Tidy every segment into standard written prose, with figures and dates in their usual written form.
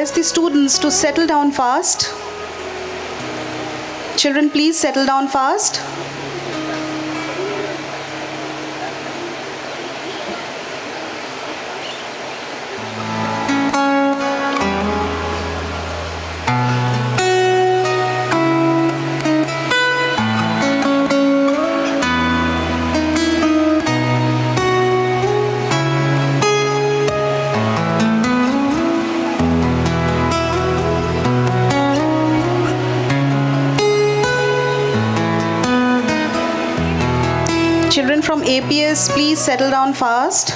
request the students to settle down fast. Children, please settle down fast. Children from APS, please settle down fast.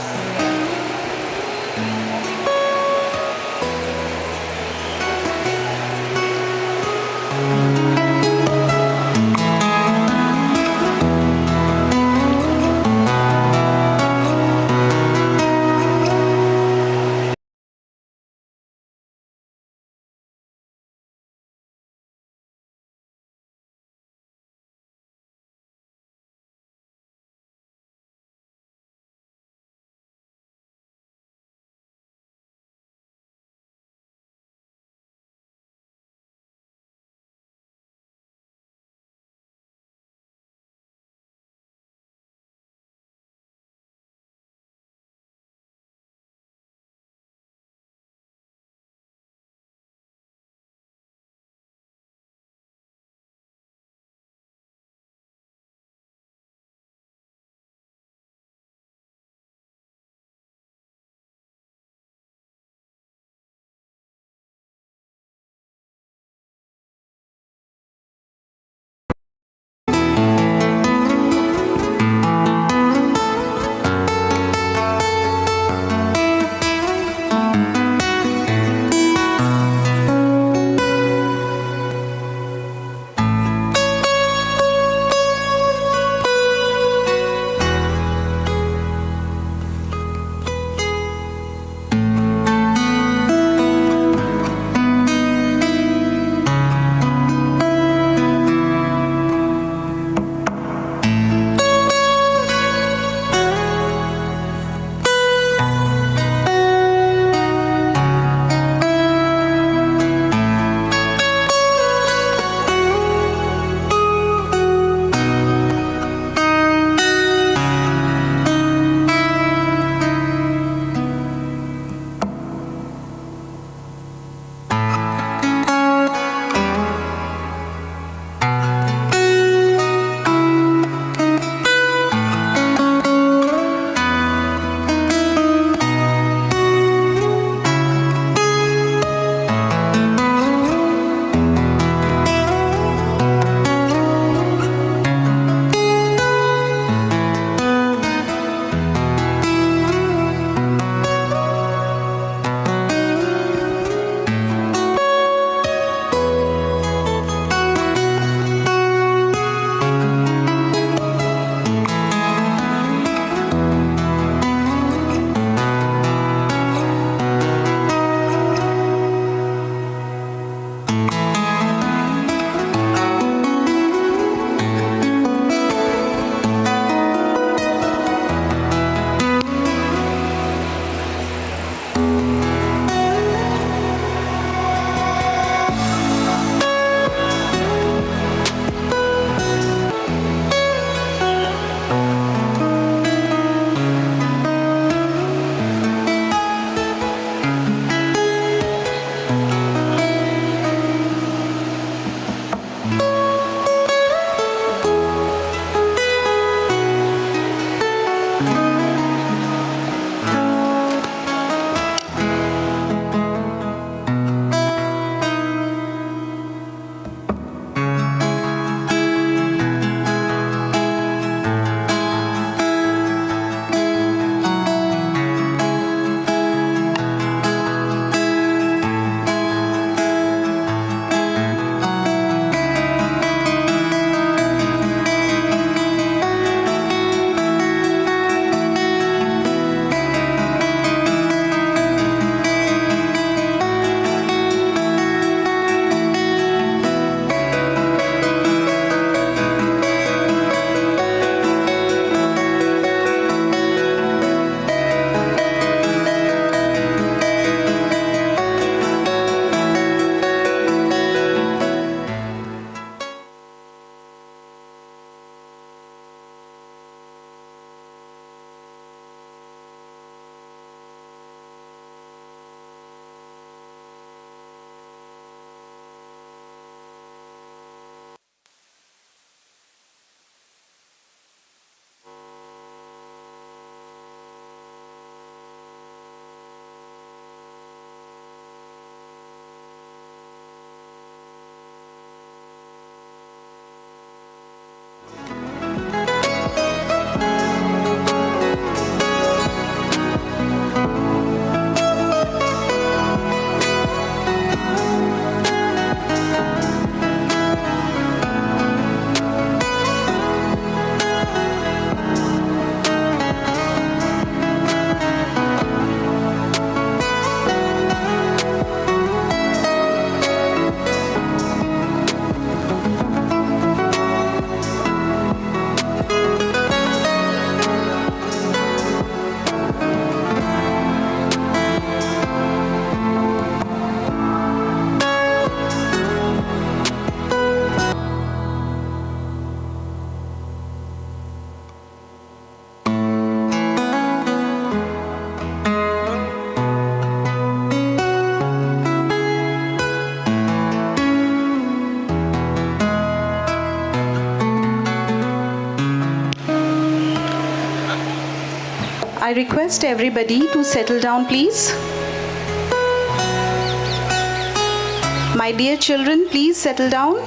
I request everybody to settle down, please. My dear children, please settle down.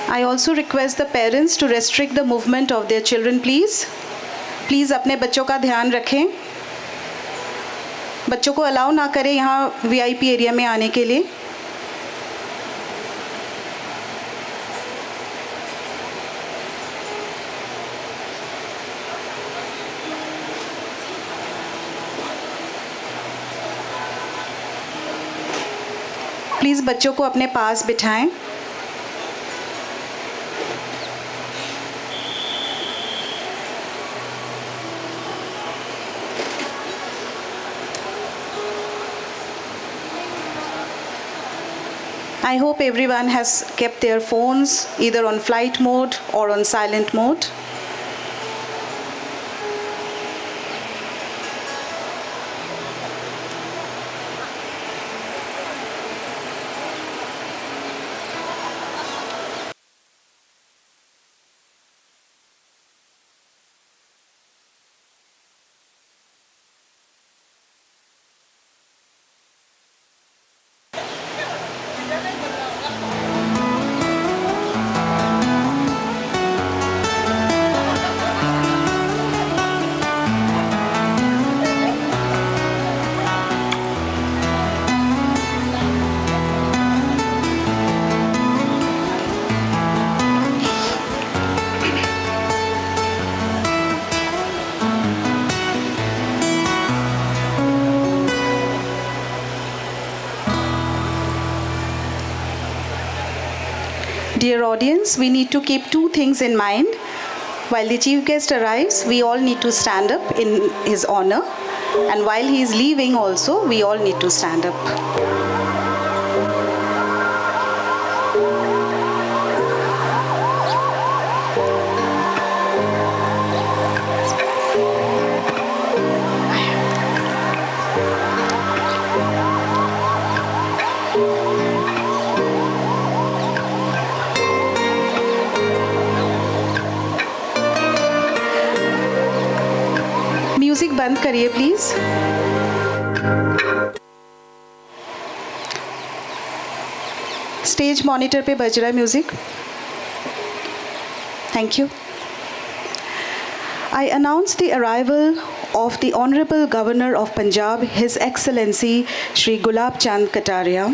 I also request the parents to restrict the movement of their children, please. Please अपने बच्चों का ध्यान रखें. बच्चों को allow ना करें यहाँ VIP एरिया में आने के लिए. प्लीज़ बच्चों को अपने पास बिठाएं. I hope everyone has kept their phones either on flight mode or on silent mode. Dear audience, we need to keep two things in mind. While the chief guest arrives, we all need to stand up in his honor. And while he is leaving also, we all need to stand up. Music बंद करिए please. Stage monitor पे बज रहा है music. Thank you. I announce the arrival of the Honorable Governor of Punjab, His Excellency Shri Gulab Chand Kataria.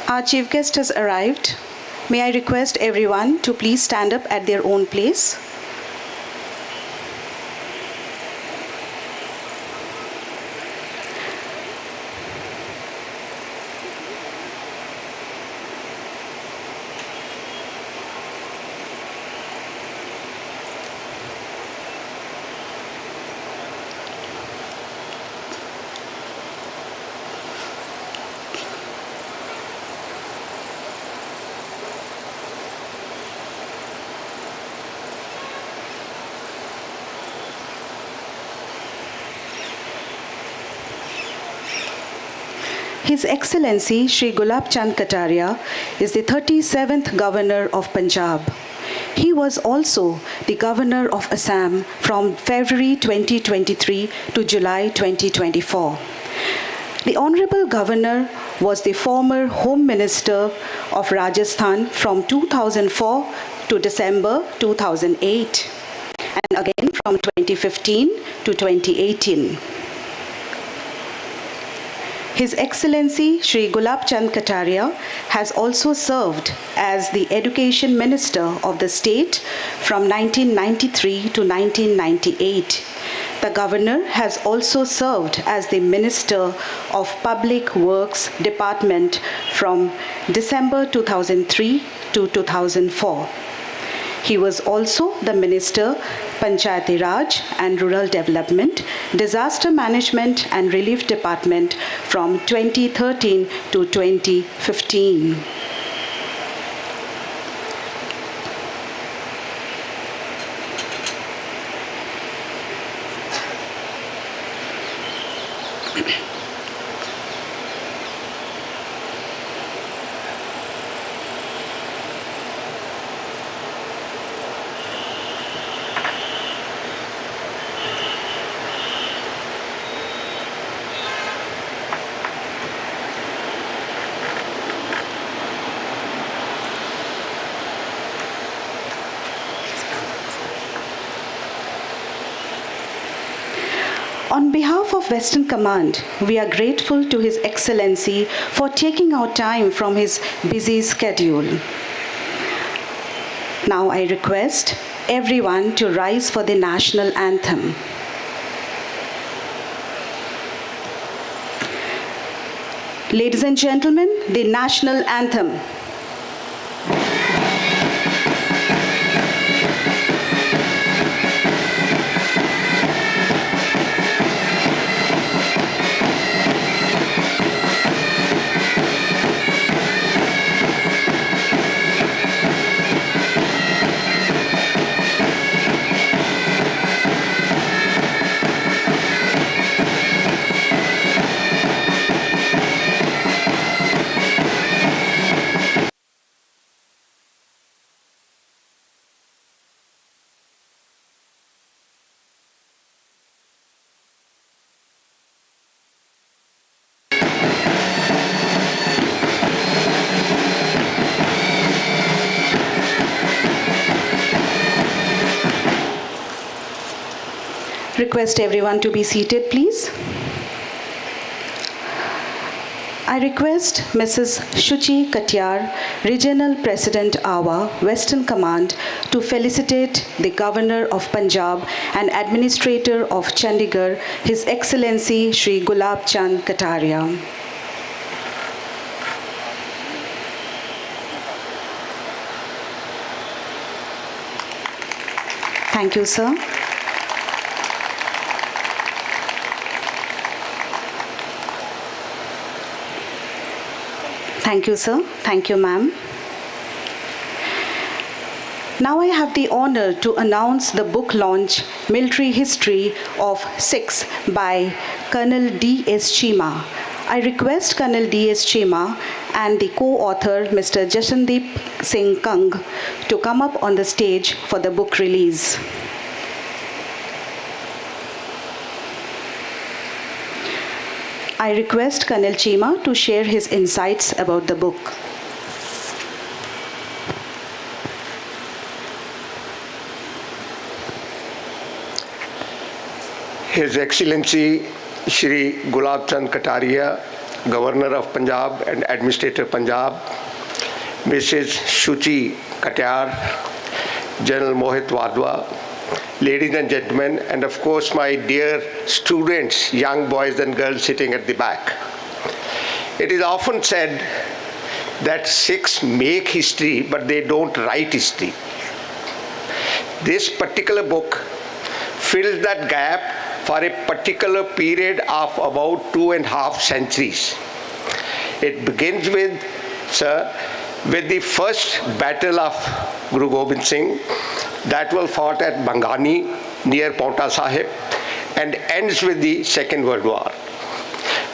Our chief guest has arrived. May I request everyone to please stand up at their own place. His Excellency Shri Gulab Chand Kataria is the 37th Governor of Punjab. He was also the Governor of Assam from February 2023 to July 2024. The Honorable Governor was the former Home Minister of Rajasthan from 2004 to December 2008, and again from 2015 to 2018. His Excellency Shri Gulab Chand Kataria has also served as the Education Minister of the state from 1993 to 1998. The Governor has also served as the Minister of Public Works Department from December 2003 to 2004. He was also the Minister, Panchayati Raj and Rural Development, Disaster Management and Relief Department from 2013 to 2015. On behalf of Western Command, we are grateful to His Excellency for taking out time from his busy schedule. Now I request everyone to rise for the national anthem. Ladies and gentlemen, the national anthem. Request everyone to be seated, please. I request Mrs. Shuchi Katyar, Regional President AWWA, Western Command, to felicitate the Governor of Punjab and Administrator of Chandigarh, His Excellency Shri Gulab Chand Kataria. Thank you, sir. Thank you, sir. Thank you, ma'am. Now I have the honor to announce the book launch, Military History of Sikhs by Colonel D.S. Cheema. I request Colonel D.S. Cheema and the co-author, Mr. Jashandeep Singh Kang, to come up on the stage for the book release. I request Colonel Cheema to share his insights about the book. His Excellency Shri Gulab Chand Kataria, Governor of Punjab and Administrator Punjab, Mrs. Shuchi Katyar, General Mohit Wadhwa, ladies and gentlemen, and of course my dear students, young boys and girls sitting at the back. It is often said that Sikhs make history, but they don't write history. This particular book fills that gap for a particular period of about 2.5 centuries. It begins with, sir, with the first battle of Guru Gobind Singh that was fought at Bangani near Paonta Sahib and ends with the Second World War.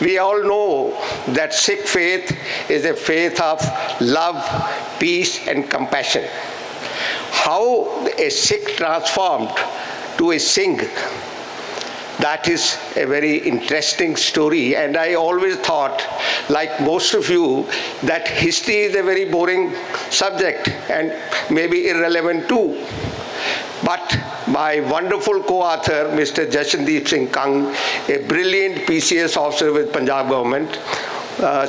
We all know that Sikh faith is a faith of love, peace, and compassion. How a Sikh transformed to a Singh, that is a very interesting story. And I always thought, like most of you, that history is a very boring subject and maybe irrelevant too. But my wonderful co-author, Mr. Jashandeep Singh Kang, a brilliant PCS officer with Punjab government,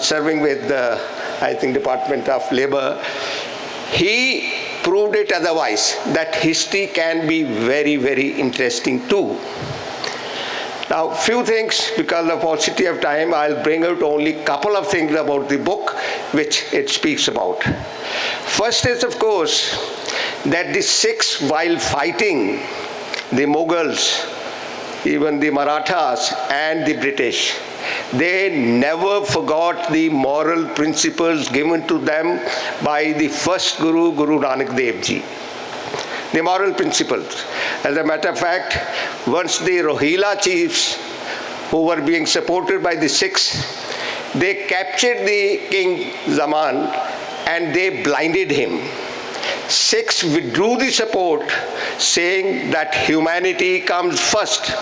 serving with the, I think, Department of Labour, he proved it otherwise, that history can be very, very interesting too. Now, few things, because of paucity of time, I'll bring out only a couple of things about the book which it speaks about. First is, of course, that the Sikhs, while fighting the Mughals, even the Marathas and the British, they never forgot the moral principles given to them by the first Guru, Guru Nanak Dev Ji. The moral principles. As a matter of fact, once the Rohilla chiefs, who were being supported by the Sikhs, they captured the King Zaman and they blinded him. Sikhs withdrew the support, saying that humanity comes first.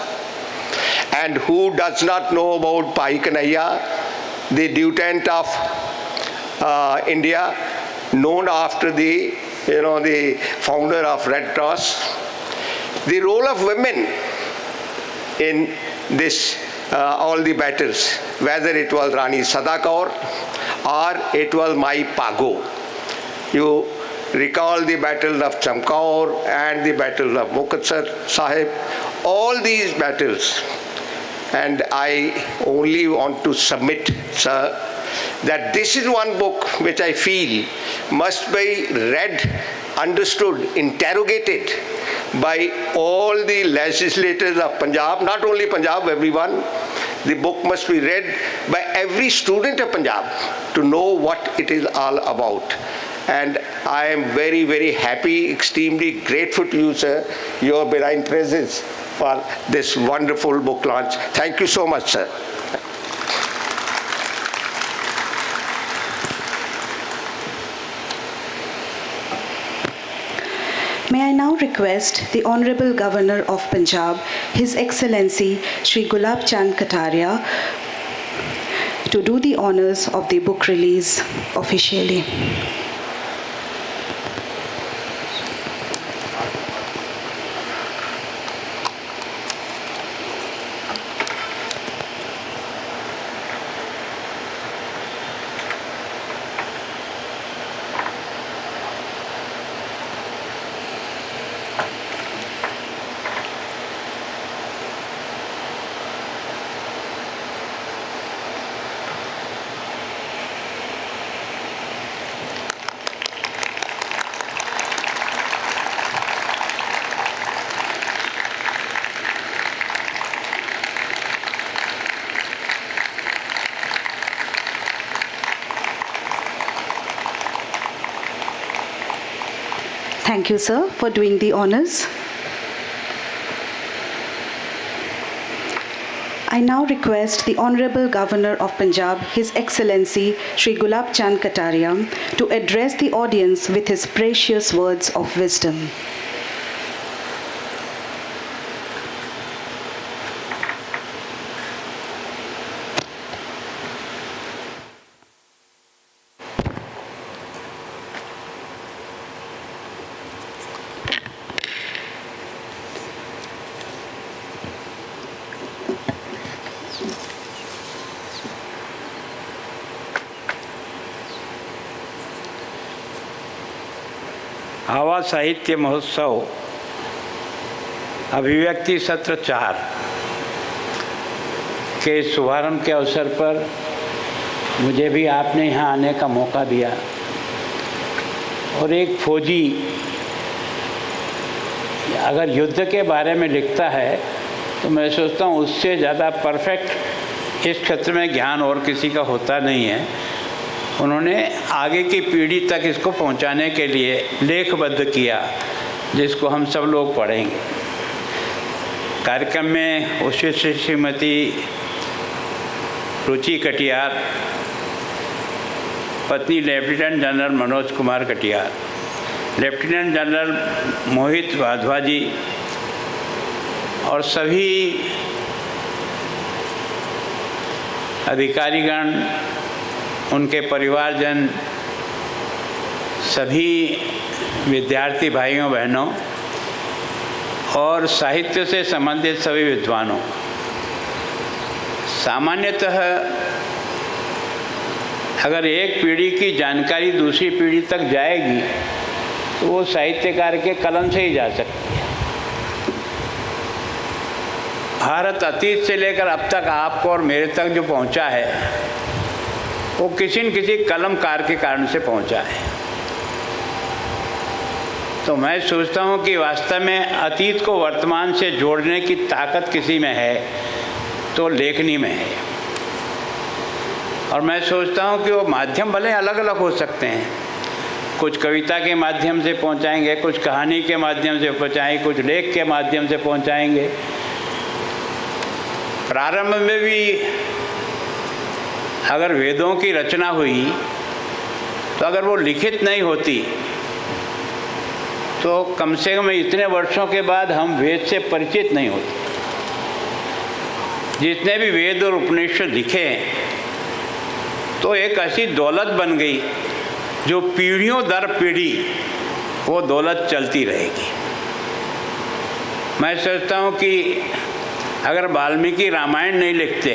And who does not know about Bhai Kanhaiya, the lieutenant of India, known after the founder of Red Cross. The role of women in this, all the battles, whether it was Rani Sadakaur or it was Mai Pago. You recall the battles of Chamkaur and the battle of Mukatsar Sahib, all these battles. And I only want to submit, sir, that this is one book which I feel must be read, understood, interrogated by all the legislators of Punjab, not only Punjab, everyone. The book must be read by every student of Punjab to know what it is all about. And I am very, very happy, extremely grateful to you, sir, your benign presence for this wonderful book launch. Thank you so much, sir. May I now request the Honorable Governor of Punjab, His Excellency Shri Gulab Chand Kataria, to do the honors of the book release officially. Thank you, sir, for doing the honors. I now request the Honorable Governor of Punjab, His Excellency Shri Gulab Chand Kataria, to address the audience with his precious words of wisdom. आवा साहित्य महोत्सव अभिव्यक्ति सत्र 4 के शुभारंभ के अवसर पर मुझे भी आपने यहाँ आने का मौका दिया और एक फौजी अगर युद्ध के बारे में लिखता है तो मैं सोचता हूँ उससे ज़्यादा परफेक्ट इस क्षेत्र में ज्ञान और किसी का होता नहीं है। उन्होंने आगे की पीढ़ी तक इसको पहुंचाने के लिए लेखबद्ध किया जिसको हम सब लोग पढ़ेंगे। कार्यक्रम में उस श्रीमती रुचि कटियार, पत्नी lieutenant general Manoj Kumar Katiyar, lieutenant general Mohit Wadhwa ji और सभी अधिकारीगण, उनके परिवारजन, सभी विद्यार्थी भाइयों बहनों और साहित्य से संबंधित सभी विद्वानों। सामान्यतः अगर एक पीढ़ी की जानकारी दूसरी पीढ़ी तक जाएगी तो वो साहित्यकार के कलम से ही जा सकती है। भारत अतीत से लेकर अब तक आपको और मेरे तक जो पहुंचा है वो किसी न किसी कलमकार के कारण से पहुंचा है। तो मैं सोचता हूँ कि वास्तव में अतीत को वर्तमान से जोड़ने की ताकत किसी में है तो लेखनी में है। और मैं सोचता हूँ कि वो माध्यम भले अलग अलग हो सकते हैं, कुछ कविता के माध्यम से पहुँचाएंगे, कुछ कहानी के माध्यम से पहुँचाएंगे, कुछ लेख के माध्यम से पहुँचाएंगे। प्रारंभ में भी अगर वेदों की रचना हुई तो अगर वो लिखित नहीं होती तो कम से कम इतने वर्षों के बाद हम वेद से परिचित नहीं होते। जितने भी वेद और उपनिषद लिखे तो एक ऐसी दौलत बन गई जो पीढ़ियों दर पीढ़ी वो दौलत चलती रहेगी। मैं सोचता हूँ कि अगर वाल्मीकि रामायण नहीं लिखते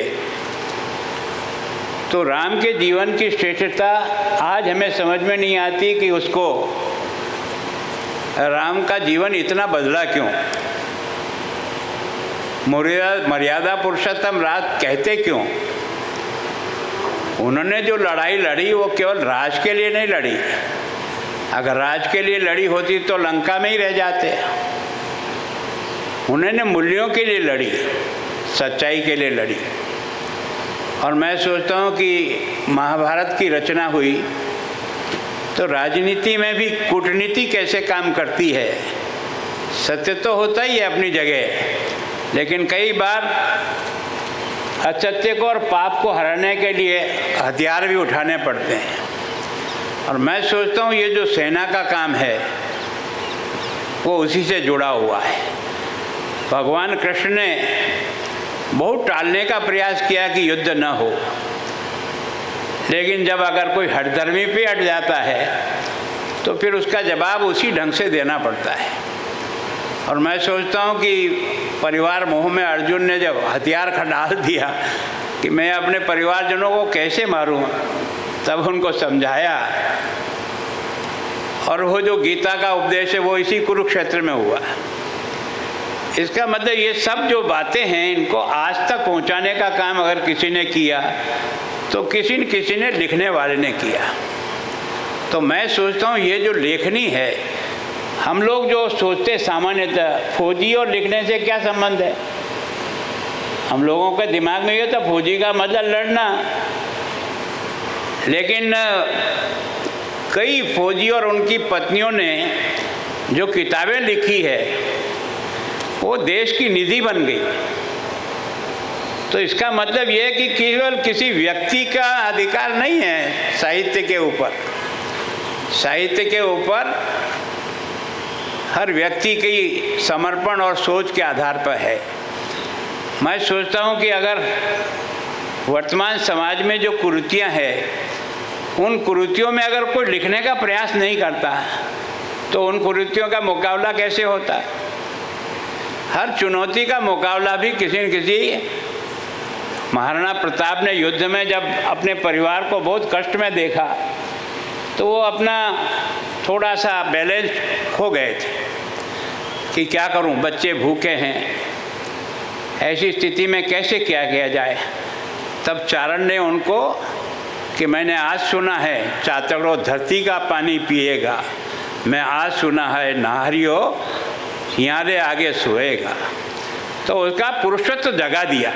तो राम के जीवन की श्रेष्ठता आज हमें समझ में नहीं आती कि उसको राम का जीवन इतना बदला क्यों, मर्यादा पुरुषोत्तम राज कहते क्यों। उन्होंने जो लड़ाई लड़ी वो केवल राज के लिए नहीं लड़ी। अगर राज के लिए लड़ी होती तो लंका में ही रह जाते। उन्होंने मूल्यों के लिए लड़ी, सच्चाई के लिए लड़ी। और मैं सोचता हूँ कि महाभारत की रचना हुई तो राजनीति में भी कूटनीति कैसे काम करती है। सत्य तो होता ही है अपनी जगह, लेकिन कई बार असत्य को और पाप को हराने के लिए हथियार भी उठाने पड़ते हैं। और मैं सोचता हूँ ये जो सेना का काम है वो उसी से जुड़ा हुआ है। भगवान कृष्ण ने बहुत टालने का प्रयास किया कि युद्ध न हो, लेकिन जब अगर कोई हठधर्मी पे अट जाता है तो फिर उसका जवाब उसी ढंग से देना पड़ता है। और मैं सोचता हूँ कि परिवार मोह में अर्जुन ने जब हथियार खडाल दिया कि मैं अपने परिवारजनों को कैसे मारूं, तब उनको समझाया। और वो जो गीता का उपदेश है वो इसी कुरुक्षेत्र में हुआ। इसका मतलब ये सब जो बातें हैं इनको आज तक पहुंचाने का काम अगर किसी ने किया तो किसी न किसी ने लिखने वाले ने किया। तो मैं सोचता हूँ ये जो लेखनी है, हम लोग जो सोचते सामान्यतः फौजी और लिखने से क्या संबंध है, हम लोगों के दिमाग में ये तो फौजी का मतलब लड़ना। लेकिन कई फौजी और उनकी पत्नियों ने जो किताबें लिखी है वो देश की निधि बन गई। तो इसका मतलब ये है कि केवल किसी व्यक्ति का अधिकार नहीं है साहित्य के ऊपर। साहित्य के ऊपर हर व्यक्ति की समर्पण और सोच के आधार पर है। मैं सोचता हूँ कि अगर वर्तमान समाज में जो कुरीतियाँ हैं उन कुरीतियों में अगर कोई लिखने का प्रयास नहीं करता तो उन कुरीतियों का मुकाबला कैसे होता। हर चुनौती का मुकाबला भी किसी न किसी, महाराणा प्रताप ने युद्ध में जब अपने परिवार को बहुत कष्ट में देखा तो वो अपना थोड़ा सा बैलेंस खो गए थे कि क्या करूं, बच्चे भूखे हैं, ऐसी स्थिति में कैसे क्या किया जाए। तब चारण ने उनको कि मैंने आज सुना है चातकड़ो धरती का पानी पिएगा, मैं आज सुना है नाहरियो यारे आगे सोएगा। तो उसका पुरुषत्व जगा दिया।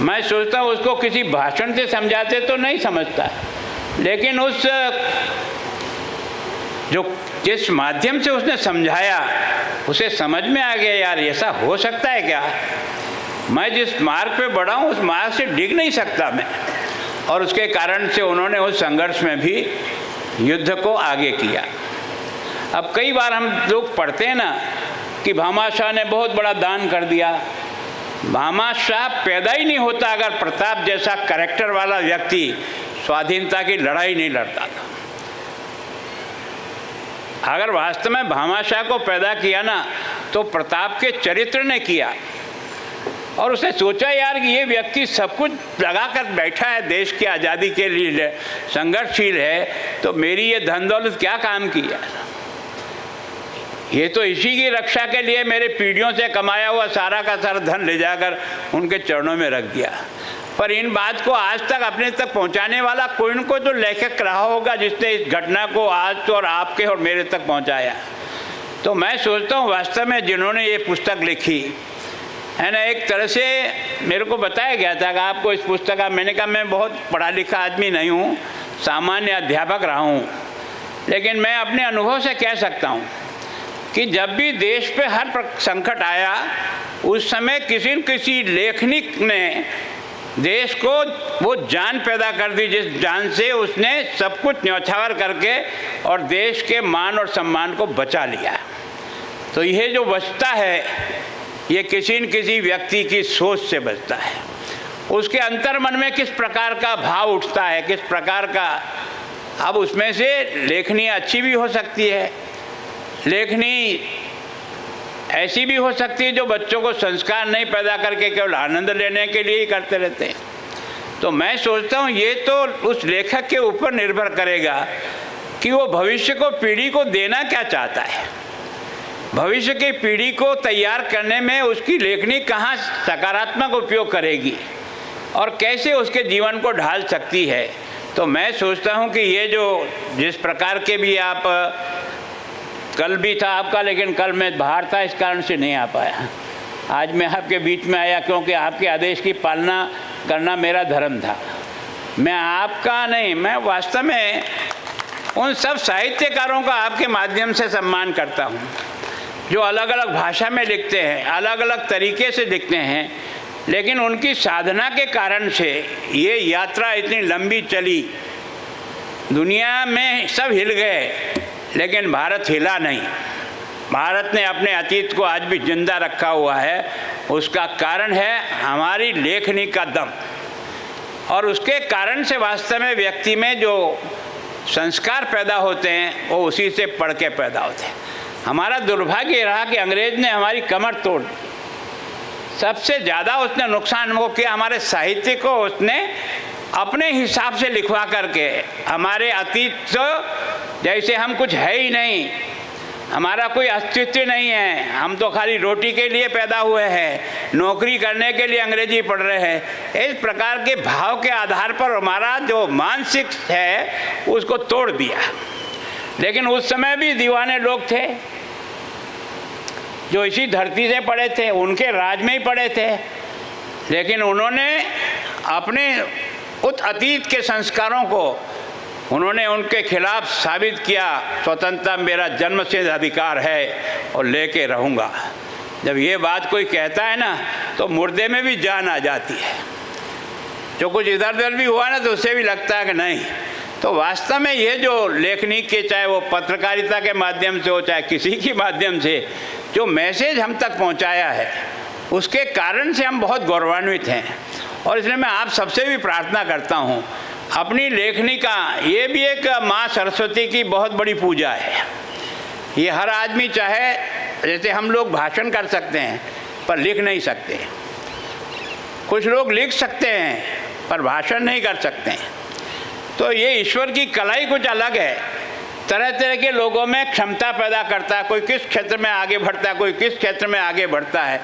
मैं सोचता हूँ उसको किसी भाषण से समझाते तो नहीं समझता, लेकिन उस जो जिस माध्यम से उसने समझाया उसे समझ में आ गया यार ऐसा हो सकता है क्या। मैं जिस मार्ग पे बढ़ा हूँ उस मार्ग से डिग नहीं सकता मैं। और उसके कारण से उन्होंने उस संघर्ष में भी युद्ध को आगे किया। अब कई बार हम लोग पढ़ते हैं ना कि भामाशाह ने बहुत बड़ा दान कर दिया। भामाशाह पैदा ही नहीं होता अगर प्रताप जैसा कैरेक्टर वाला व्यक्ति स्वाधीनता की लड़ाई नहीं लड़ता था। अगर वास्तव में भामाशाह को पैदा किया ना तो प्रताप के चरित्र ने किया। और उसने सोचा यार कि ये व्यक्ति सब कुछ लगा कर बैठा है, देश की आज़ादी के लिए संघर्षशील है, तो मेरी ये धन दौलत क्या काम की है? ये तो इसी की रक्षा के लिए मेरे पीढ़ियों से कमाया हुआ सारा का सारा धन ले जाकर उनके चरणों में रख दिया। पर इन बात को आज तक अपने तक पहुंचाने वाला कोई न कोई तो लेखक रहा होगा जिसने इस घटना को आज तो और आपके और मेरे तक पहुंचाया। तो मैं सोचता हूँ वास्तव में जिन्होंने ये पुस्तक लिखी है ना, एक तरह से मेरे को बताया गया था कि आपको इस पुस्तक का, मैंने कहा मैं बहुत पढ़ा लिखा आदमी नहीं हूँ, सामान्य अध्यापक रहा हूँ, लेकिन मैं अपने अनुभव से कह सकता हूँ कि जब भी देश पे हर संकट आया उस समय किसी न किसी लेखनिक ने देश को वो जान पैदा कर दी जिस जान से उसने सब कुछ न्यौछावर करके और देश के मान और सम्मान को बचा लिया। तो ये जो बचता है ये किसी न किसी व्यक्ति की सोच से बचता है। उसके अंतर मन में किस प्रकार का भाव उठता है, किस प्रकार का। अब उसमें से लेखनी अच्छी भी हो सकती है, लेखनी ऐसी भी हो सकती है जो बच्चों को संस्कार नहीं पैदा करके केवल आनंद लेने के लिए ही करते रहते हैं। तो मैं सोचता हूँ ये तो उस लेखक के ऊपर निर्भर करेगा कि वो भविष्य को पीढ़ी को देना क्या चाहता है। भविष्य की पीढ़ी को तैयार करने में उसकी लेखनी कहाँ सकारात्मक उपयोग करेगी और कैसे उसके जीवन को ढाल सकती है। तो मैं सोचता हूँ कि ये जो जिस प्रकार के भी आप, कल भी था आपका लेकिन कल मैं बाहर था इस कारण से नहीं आ पाया, आज मैं आपके बीच में आया क्योंकि आपके आदेश की पालना करना मेरा धर्म था। मैं आपका नहीं, मैं वास्तव में उन सब साहित्यकारों का आपके माध्यम से सम्मान करता हूँ जो अलग अलग भाषा में लिखते हैं, अलग अलग तरीके से लिखते हैं, लेकिन उनकी साधना के कारण से ये यात्रा इतनी लंबी चली। दुनिया में सब हिल गए लेकिन भारत हिला नहीं। भारत ने अपने अतीत को आज भी जिंदा रखा हुआ है। उसका कारण है हमारी लेखनी का दम, और उसके कारण से वास्तव में व्यक्ति में जो संस्कार पैदा होते हैं वो उसी से पढ़ के पैदा होते हैं। हमारा दुर्भाग्य रहा कि अंग्रेज ने हमारी कमर तोड़ दी। सबसे ज़्यादा उसने नुकसान वो किया हमारे साहित्य को। उसने अपने हिसाब से लिखवा करके हमारे अतीत जैसे हम कुछ है ही नहीं, हमारा कोई अस्तित्व नहीं है, हम तो खाली रोटी के लिए पैदा हुए हैं, नौकरी करने के लिए अंग्रेजी पढ़ रहे हैं, इस प्रकार के भाव के आधार पर हमारा जो मानसिक है उसको तोड़ दिया। लेकिन उस समय भी दीवाने लोग थे जो इसी धरती से पढ़े थे, उनके राज में ही पढ़े थे, लेकिन उन्होंने अपने उस अतीत के संस्कारों को उन्होंने उनके खिलाफ साबित किया। स्वतंत्रता मेरा जन्मसिद्ध अधिकार है और लेके रहूँगा। जब ये बात कोई कहता है ना तो मुर्दे में भी जान आ जाती है। जो कुछ इधर उधर भी हुआ ना तो उससे भी लगता है कि नहीं। तो वास्तव में ये जो लेखनी के, चाहे वो पत्रकारिता के माध्यम से हो चाहे किसी के माध्यम से, जो मैसेज हम तक पहुंचाया है उसके कारण से हम बहुत गौरवान्वित हैं। और इसलिए मैं आप सबसे भी प्रार्थना करता हूं, अपनी लेखनी का, ये भी एक माँ सरस्वती की बहुत बड़ी पूजा है। ये हर आदमी चाहे, जैसे हम लोग भाषण कर सकते हैं पर लिख नहीं सकते, कुछ लोग लिख सकते हैं पर भाषण नहीं कर सकते हैं। तो ये ईश्वर की कला ही कुछ अलग है। तरह तरह के लोगों में क्षमता पैदा करता है, कोई किस क्षेत्र में आगे बढ़ता है, कोई किस क्षेत्र में आगे बढ़ता है।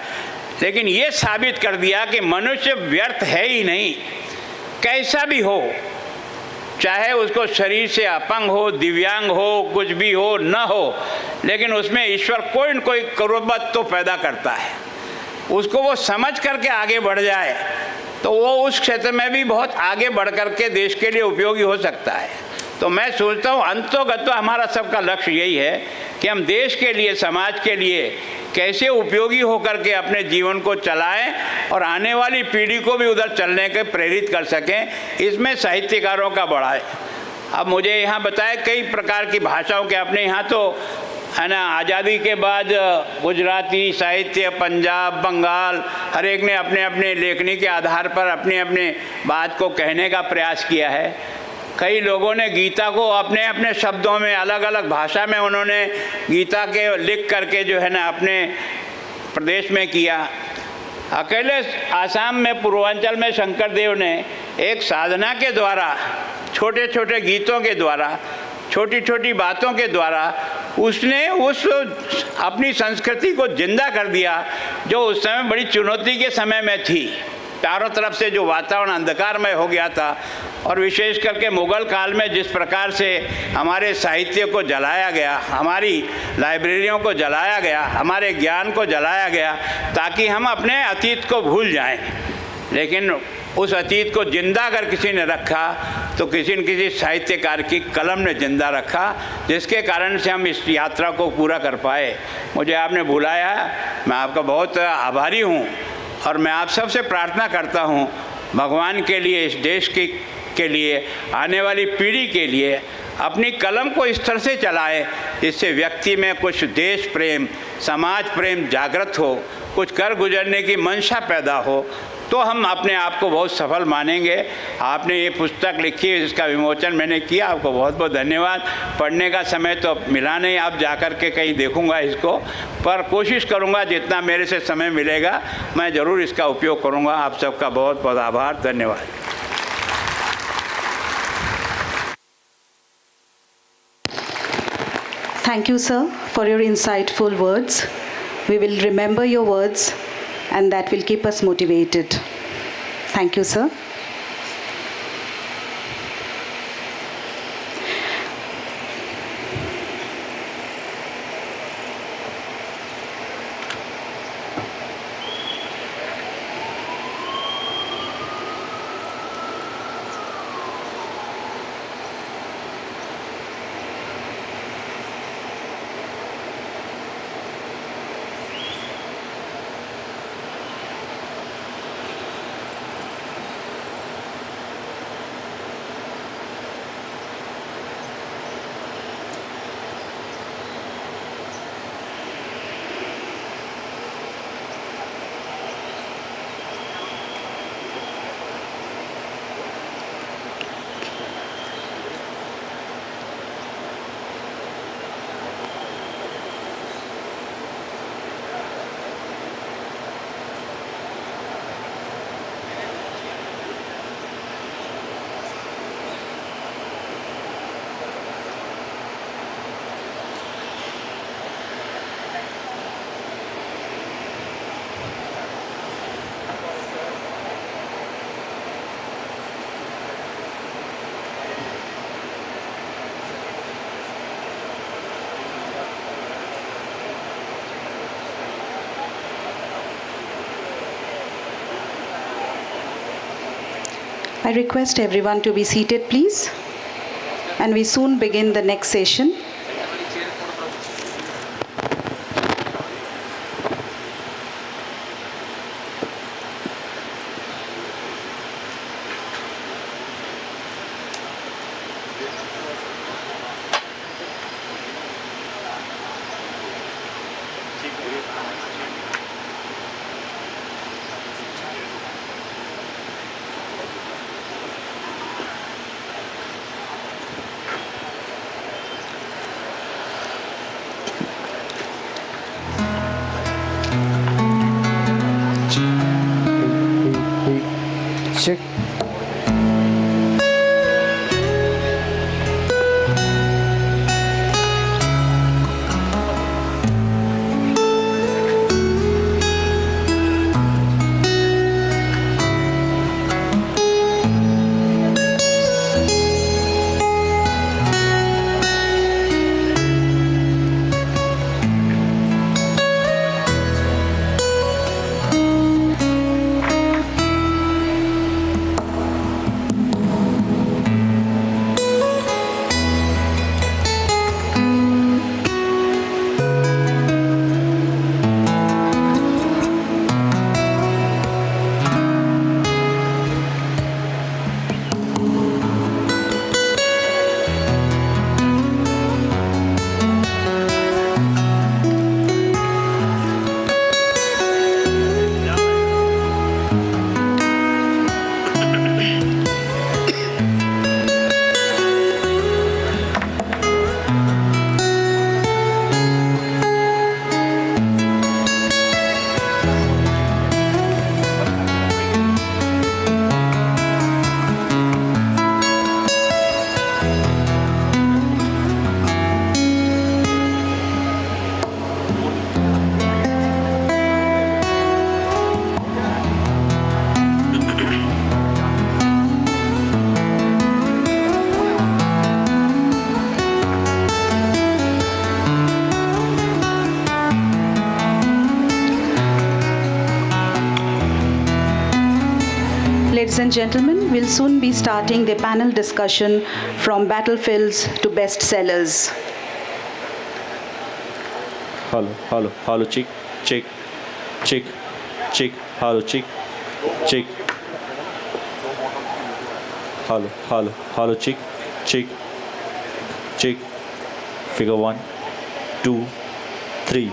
लेकिन ये साबित कर दिया कि मनुष्य व्यर्थ है ही नहीं, कैसा भी हो, चाहे उसको शरीर से अपंग हो, दिव्यांग हो, कुछ भी हो न हो, लेकिन उसमें ईश्वर कोई न कोई कुर्बत तो पैदा करता है। उसको वो समझ करके आगे बढ़ जाए तो वो उस क्षेत्र में भी बहुत आगे बढ़ करके देश के लिए उपयोगी हो सकता है। तो मैं सोचता हूँ अंतोगत हमारा सबका लक्ष्य यही है कि हम देश के लिए, समाज के लिए कैसे उपयोगी होकर के अपने जीवन को चलाएं और आने वाली पीढ़ी को भी उधर चलने के प्रेरित कर सकें, इसमें साहित्यकारों का बड़ा है। अब मुझे यहाँ बताया कई प्रकार की भाषाओं के अपने यहाँ तो है ना, आज़ादी के बाद गुजराती साहित्य, पंजाब, बंगाल, हर एक ने अपने अपने लेखनी के आधार पर अपने अपने बात को कहने का प्रयास किया है। कई लोगों ने गीता को अपने अपने शब्दों में अलग अलग भाषा में उन्होंने गीता के लिख करके जो है ना अपने प्रदेश में किया। अकेले आसाम में पूर्वांचल में शंकर देव ने एक साधना के द्वारा, छोटे छोटे गीतों के द्वारा, छोटी छोटी बातों के द्वारा उसने उस अपनी संस्कृति को जिंदा कर दिया जो उस समय बड़ी चुनौती के समय में थी। चारों तरफ से जो वातावरण अंधकारमय हो गया था और विशेष करके मुगल काल में जिस प्रकार से हमारे साहित्य को जलाया गया, हमारी लाइब्रेरियों को जलाया गया, हमारे ज्ञान को जलाया गया ताकि हम अपने अतीत को भूल जाएं। लेकिन उस अतीत को जिंदा अगर किसी ने रखा तो किसी न किसी साहित्यकार की कलम ने जिंदा रखा, जिसके कारण से हम इस यात्रा को पूरा कर पाए। मुझे आपने बुलाया, मैं आपका बहुत आभारी हूँ और मैं आप सबसे प्रार्थना करता हूँ भगवान के लिए, इस देश के लिए, आने वाली पीढ़ी के लिए अपनी कलम को इस तरह से चलाए जिससे व्यक्ति में कुछ देश प्रेम, समाज प्रेम जागृत हो, कुछ कर गुजरने की मंशा पैदा हो, तो हम अपने आप को बहुत सफल मानेंगे। आपने ये पुस्तक लिखी है, इसका विमोचन मैंने किया, आपको बहुत बहुत धन्यवाद। पढ़ने का समय तो मिला नहीं, आप जाकर के कहीं देखूंगा इसको, पर कोशिश करूंगा जितना मेरे से समय मिलेगा मैं ज़रूर इसका उपयोग करूंगा। आप सबका बहुत बहुत आभार, धन्यवाद। Thank you, sir, for your insightful words. We will remember your words and that will keep us motivated. Thank you, sir. I request everyone to be seated, please. And we soon begin the next session. and gentlemen, we'll soon be starting the panel discussion from battlefields to bestsellers. Hello, check, hello, check. Hello, check. Figure 1, 2, 3.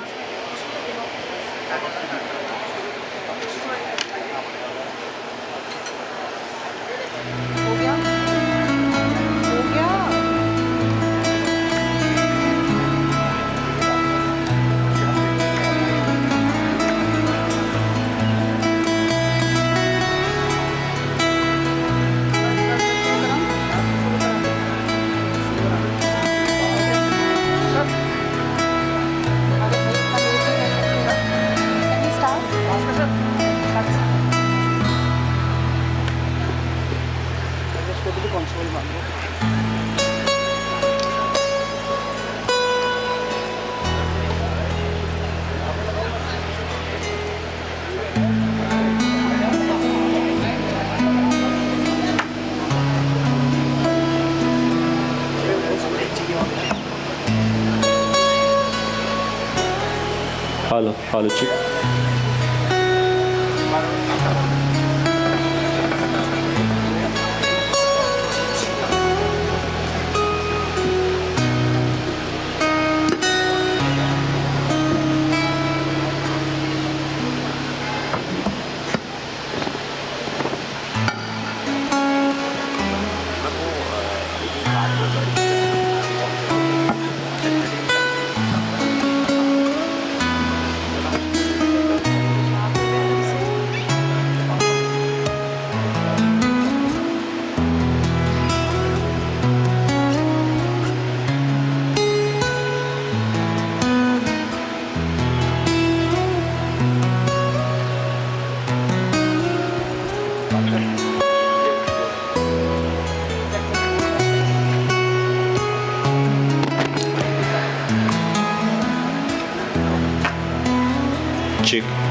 Hello, check.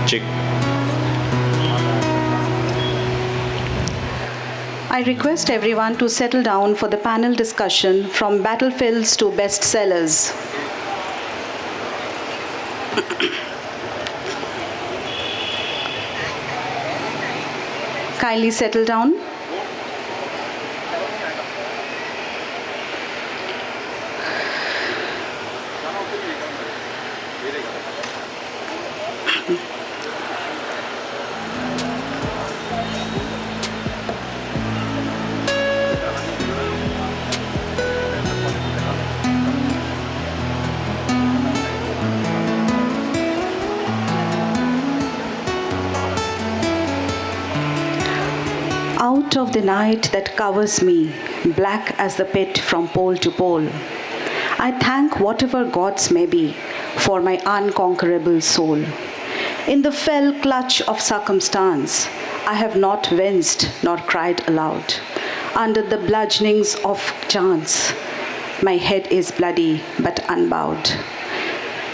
Check. I request everyone to settle down for the panel discussion from battlefields to bestsellers. Kindly settle down. Out of the night that covers me, black as the pit from pole to pole, I thank whatever gods may be for my unconquerable soul. In the fell clutch of circumstance, I have not winced nor cried aloud. Under the bludgeonings of chance, my head is bloody but unbowed.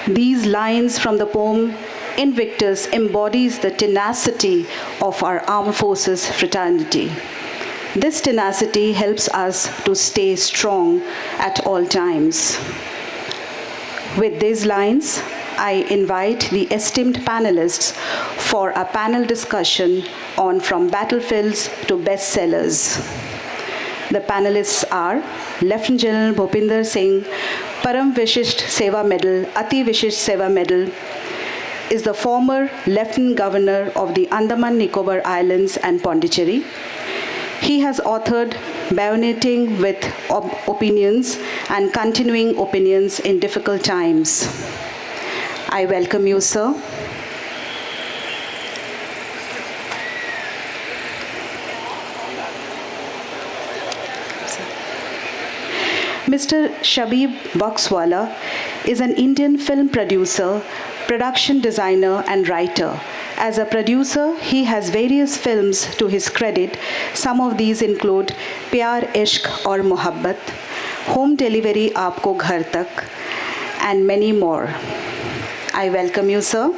These lines from the poem Invictus embodies the tenacity of our armed forces fraternity. This tenacity helps us to stay strong at all times. With these lines, I invite the esteemed panelists for a panel discussion on From Battlefields to Bestsellers. The panelists are Lieutenant General Bhupinder Singh, Param Vishisht Seva Medal, Ati Vishisht Seva Medal, is the former Lieutenant Governor of the Andaman Nicobar Islands and Pondicherry. He has authored Bayoneting with Opinions and Continuing Opinions in Difficult Times. I welcome you, sir. Mr. Shabib Buxwala is an Indian film producer, production designer, and writer. As a producer, he has various films to his credit. Some of these include Pyar, Ishq aur Mohabbat, Home Delivery Aapko Ghar Tak, and many more. I welcome you, sir.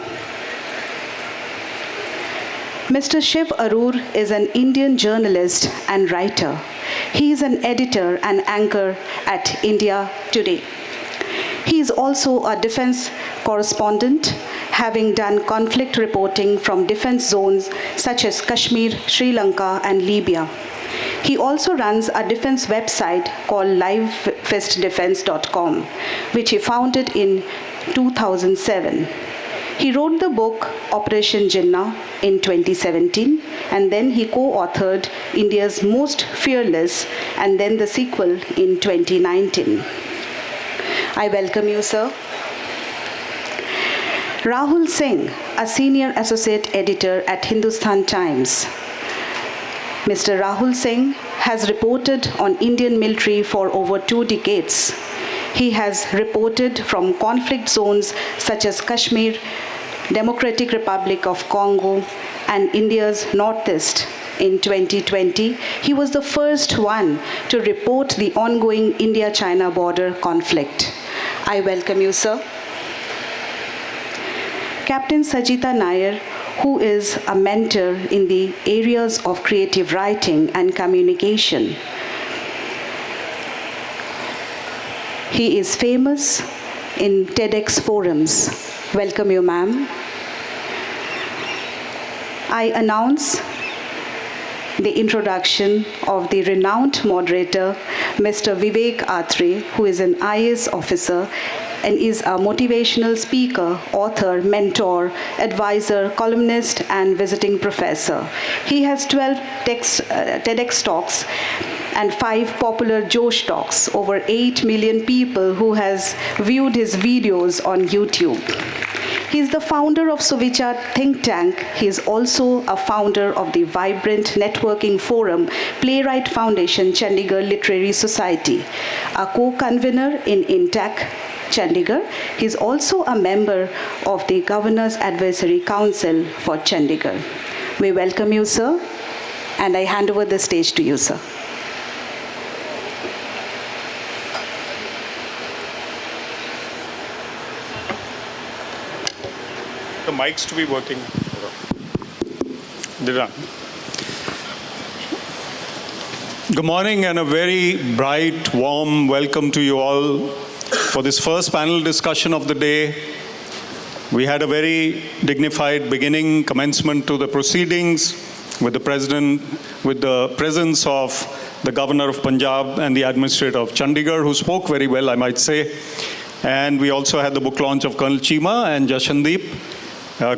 Mr. Shiv Arur is an Indian journalist and writer. He is an editor and anchor at India Today. He is also a defense correspondent, having done conflict reporting from defense zones such as Kashmir, Sri Lanka, and Libya. He also runs a defense website called livefistdefense.com, which he founded in 2007. He wrote the book Operation Jinnah in 2017, and then he co-authored India's Most Fearless, and then the sequel in 2019. I welcome you, sir. Rahul Singh, a senior associate editor at Hindustan Times. Mr. Rahul Singh has reported on Indian military for over 2 decades. He has reported from conflict zones such as Kashmir, Democratic Republic of Congo, and India's Northeast. In 2020, he was the first one to report the ongoing India-China border conflict. I welcome you, sir. Captain Sajita Nair, who is a mentor in the areas of creative writing and communication. He is famous in TEDx forums. Welcome you, ma'am. I announce the introduction of the renowned moderator, Mr. Vivek Atre, who is an IAS officer and is a motivational speaker, author, mentor, advisor, columnist, and visiting professor. He has 12 TEDx talks and 5 popular Josh talks, over 8 million people who has viewed his videos on YouTube. He is the founder of Suvichar think tank. He is also a founder of the vibrant networking forum Playwright Foundation Chandigarh Literary Society, a co-convener in INTAC Chandigarh. He is also a member of the Governor's Advisory Council for Chandigarh. We welcome you, sir, and I hand over the stage to you, sir. The mics to be working. Good morning and a very bright, warm welcome to you all for this first panel discussion of the day. We had a very dignified beginning, commencement to the proceedings with the President, with the presence of the Governor of Punjab and the Administrator of Chandigarh, who spoke very well, I might say. And we also had the book launch of Colonel Chima and Jashandeep.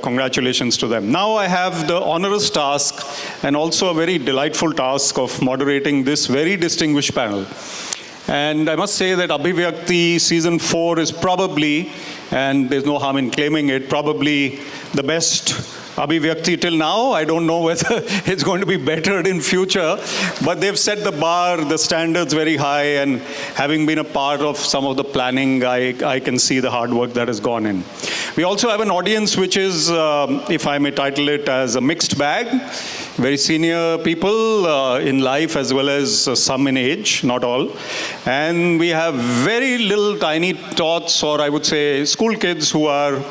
Congratulations to them. Now I have the onerous task and also a very delightful task of moderating this very distinguished panel. And I must say that Abhivyakti season 4 is probably, and there's no harm in claiming it, probably the best Abhivyakti till now. I don't know whether it's going to be bettered in future, but they've set the bar, the standards very high, and having been a part of some of the planning, I can see the hard work that has gone in. We also have an audience which is, if I may title it, as a mixed bag. Very senior people in life as well as some in age, not all. And we have very little tiny tots, or I would say school kids, who are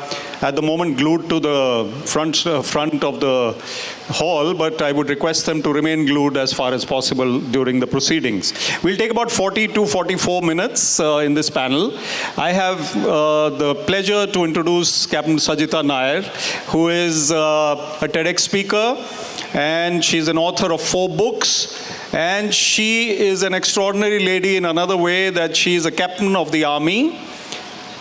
at the moment glued to the front of the hall, but I would request them to remain glued as far as possible during the proceedings. We'll take about 40 to 44 minutes in this panel. I have the pleasure to introduce Captain Sajita Nair, who is a TEDx speaker, and she's an author of 4 books. And she is an extraordinary lady in another way, that she is a captain of the army.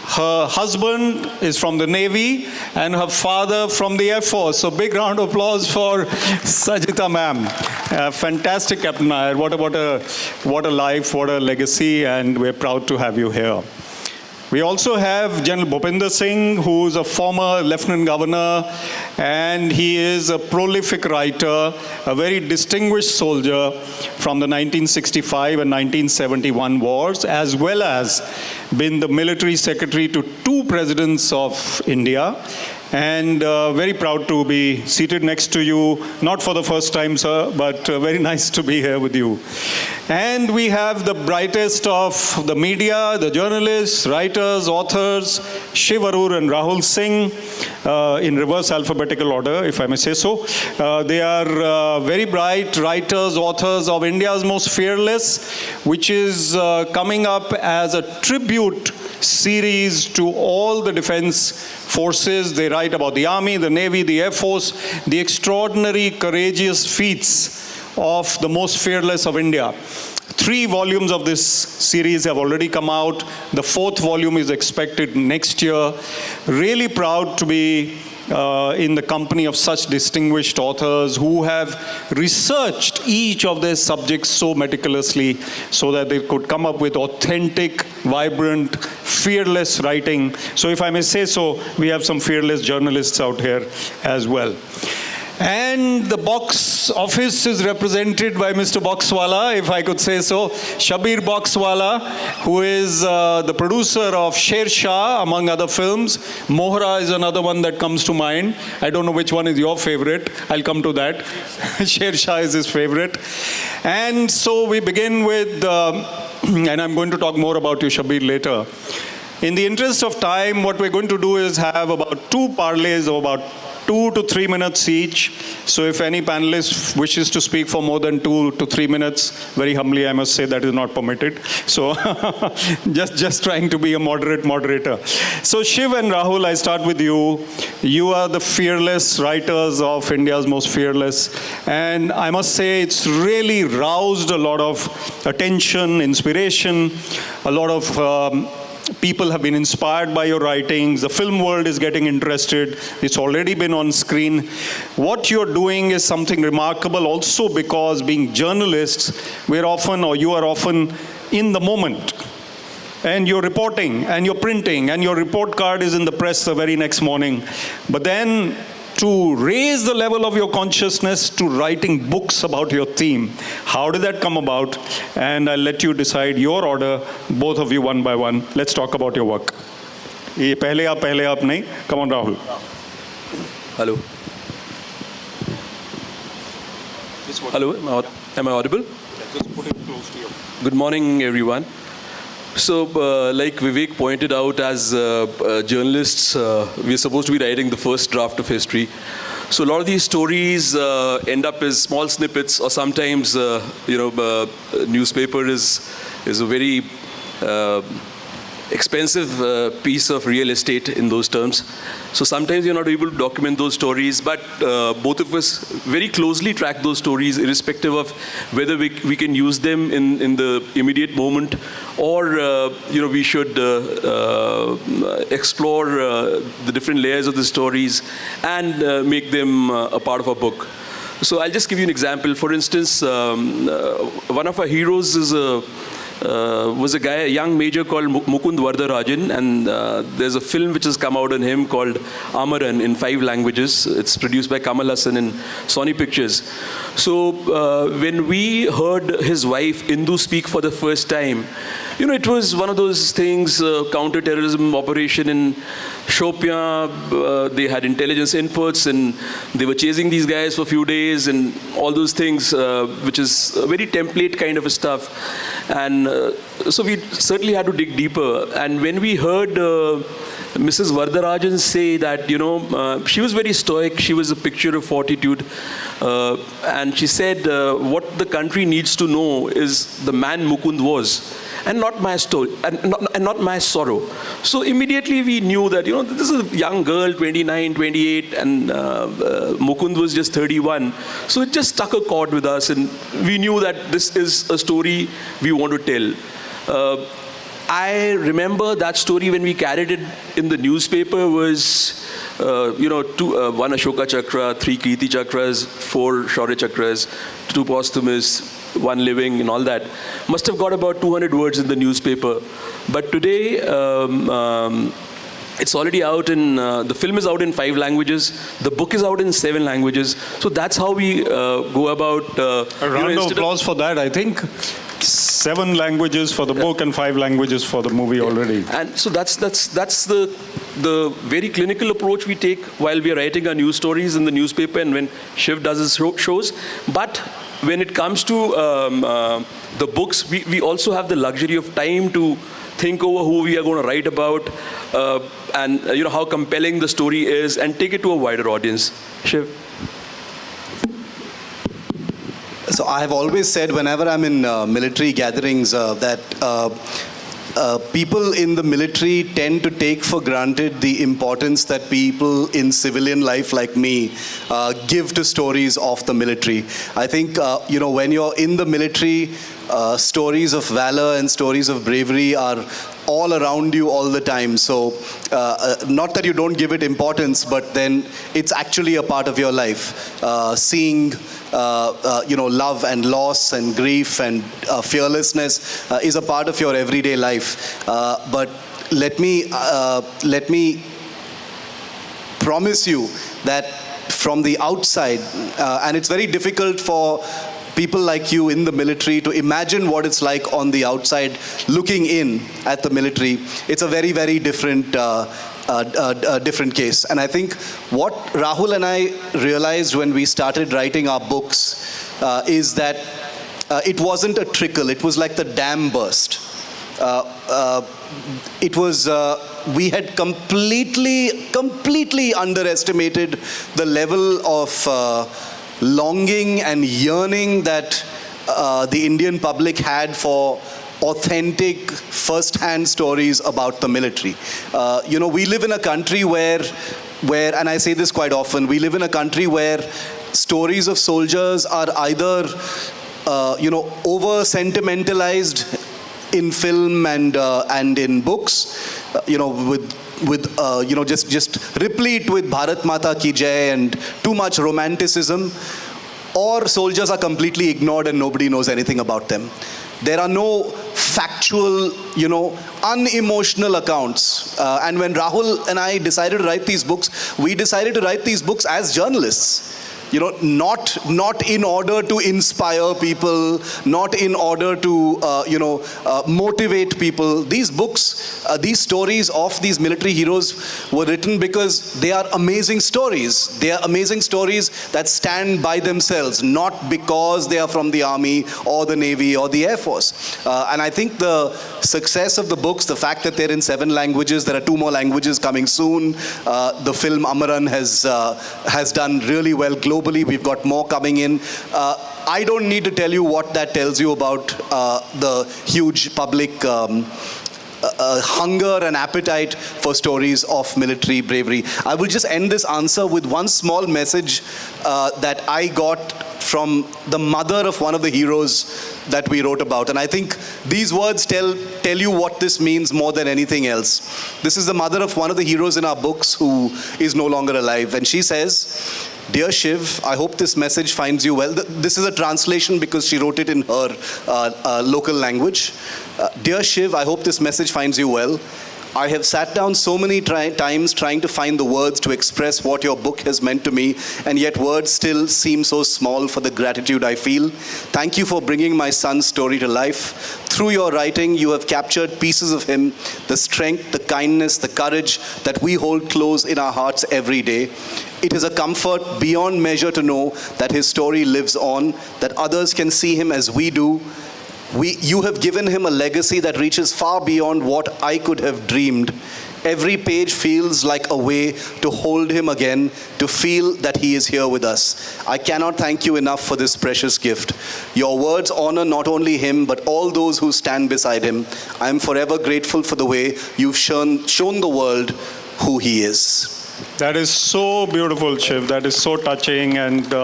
Her husband is from the Navy and her father from the Air Force. So big round of applause for Sajita ma'am. Fantastic, Captain Nair. What a life, what a legacy, and we're proud to have you here. We also have General Bhupinder Singh, who is a former Lieutenant Governor, and he is a prolific writer, a very distinguished soldier from the 1965 and 1971 wars, as well as been the military secretary to 2 presidents of India. and very proud to be seated next to you, not for the first time, sir, but very nice to be here with you. And we have the brightest of the media, the journalists, writers, authors, Shiv Arur and Rahul Singh, in reverse alphabetical order, if I may say so. They are very bright writers, authors of India's Most Fearless, which is coming up as a tribute series to all the defense forces. They write about the Army, the Navy, the Air Force, the extraordinary, courageous feats of the most fearless of India. 3 volumes of this series have already come out. The 4th volume is expected next year. Really proud to be in the company of such distinguished authors who have researched each of their subjects so meticulously so that they could come up with authentic, vibrant, fearless writing. So if I may say so, we have some fearless journalists out here as well. And the box office is represented by Mr. Boxwala, if I could say so, Shabir Boxwala, who is the producer of Sher Shah, among other films. Mohra is another one that comes to mind. I don't know which one is your favorite. I'll come to that. Sher Shah is his favorite. And so we begin with, and I'm going to talk more about you, Shabir, later. In the interest of time, what we're going to do is have about 2 parlays of about 2 to 3 minutes each. So if any panelist wishes to speak for more than 2 to 3 minutes, very humbly I must say that is not permitted. So just trying to be a moderate moderator. So Shiv and Rahul, I start with you. You are the fearless writers of India's Most Fearless. And I must say it's really roused a lot of attention, inspiration, a lot of people have been inspired by your writings. The film world is getting interested. It's already been on screen. What you're doing is something remarkable also because being journalists, we're often, or you are often, in the moment. And you're reporting, and you're printing, and your report card is in the press the very next morning. But then to raise the level of your consciousness to writing books about your theme. How did that come about? And I'll let you decide your order, both of you one by one. Let's talk about your work. Ye pehle aap nahi. Come on, Rahul. Hello. Hello, am I audible? Just put it close to you. Good morning, everyone. So, like Vivek pointed out, as journalists, we're supposed to be writing the first draft of history. So a lot of these stories end up as small snippets, or sometimes, newspaper is a very expensive piece of real estate in those terms. So sometimes you're not able to document those stories, but both of us very closely track those stories, irrespective of whether we can use them in the immediate moment, or we should explore the different layers of the stories and make them a part of our book. So I'll just give you an example. For instance, one of our heroes is was a young major called Mukund Vardarajan, and there's a film which has come out on him called Amaran in 5 languages. It's produced by Kamal Hassan in Sony Pictures. So when we heard his wife Indu speak for the first time, it was one of those things, counter-terrorism operation in Shopian. They had intelligence inputs and they were chasing these guys for a few days and all those things, which is a very template kind of stuff. And so we certainly had to dig deeper. And when we heard Mrs. Vardarajan say that, she was very stoic, she was a picture of fortitude. And she said, what the country needs to know is the man Mukund was, and not my story, and not my sorrow. So immediately we knew that, this is a young girl, 29, 28, and Mukund was just 31. So it just struck a chord with us, and we knew that this is a story we want to tell. I remember that story when we carried it in the newspaper was, 1 Ashoka Chakra, 3 Kirti Chakras, 4 Shaurya Chakras, 2 posthumous, 1 living, and all that. Must have got about 200 words in the newspaper. But today, it's already out in, the film is out in 5 languages, the book is out in 7 languages. So that's how we go about... A round of applause for that, I think. 7 languages for the book and 5 languages for the movie already. And so that's the very clinical approach we take while we are writing our news stories in the newspaper and when Shiv does his shows. But when it comes to the books, we also have the luxury of time to think over who we are going to write about and how compelling the story is and take it to a wider audience. Shiv? So I have always said whenever I'm in military gatherings that people in the military tend to take for granted the importance that people in civilian life like me give to stories of the military. I think, when you're in the military, stories of valor and stories of bravery are all around you all the time. So not that you don't give it importance, but then it's actually a part of your life. Seeing love and loss and grief and fearlessness is a part of your everyday life. But let me promise you that from the outside, and it's very difficult for people like you in the military to imagine what it's like on the outside looking in at the military. It's a very, very different different case. And I think what Rahul and I realized when we started writing our books is that it wasn't a trickle, it was like the dam burst. It was, we had completely underestimated the level of longing and yearning that the Indian public had for authentic first-hand stories about the military. We live in a country where, and I say this quite often, we live in a country where stories of soldiers are either, over-sentimentalized in film and in books, just replete with Bharat Mata Ki Jai and too much romanticism, or soldiers are completely ignored and nobody knows anything about them. There are no factual, unemotional accounts. And when Rahul and I decided to write these books, we decided to write these books as journalists. Not in order to inspire people, not in order to, motivate people. These books, these stories of these military heroes were written because they are amazing stories. They are amazing stories that stand by themselves, not because they are from the army or the navy or the air force. And I think the success of the books, the fact that they're in 7 languages, there are 2 more languages coming soon. The film Amaran has done really well globally. We've got more coming in. I don't need to tell you what that tells you about the huge public hunger and appetite for stories of military bravery. I will just end this answer with one small message that I got from the mother of one of the heroes that we wrote about. And I think these words tell you what this means more than anything else. This is the mother of one of the heroes in our books who is no longer alive. And she says, "Dear Shiv, I hope this message finds you well." This is a translation because she wrote it in her local language. "Dear Shiv, I hope this message finds you well. I have sat down so many times trying to find the words to express what your book has meant to me, and yet words still seem so small for the gratitude I feel. Thank you for bringing my son's story to life. Through your writing, you have captured pieces of him, the strength, the kindness, the courage that we hold close in our hearts every day. It is a comfort beyond measure to know that his story lives on, that others can see him as we do. You have given him a legacy that reaches far beyond what I could have dreamed. Every page feels like a way to hold him again, to feel that he is here with us. I cannot thank you enough for this precious gift. Your words honor not only him, but all those who stand beside him. I am forever grateful for the way you've shown the world who he is." That is so beautiful, Shiv. That is so touching. And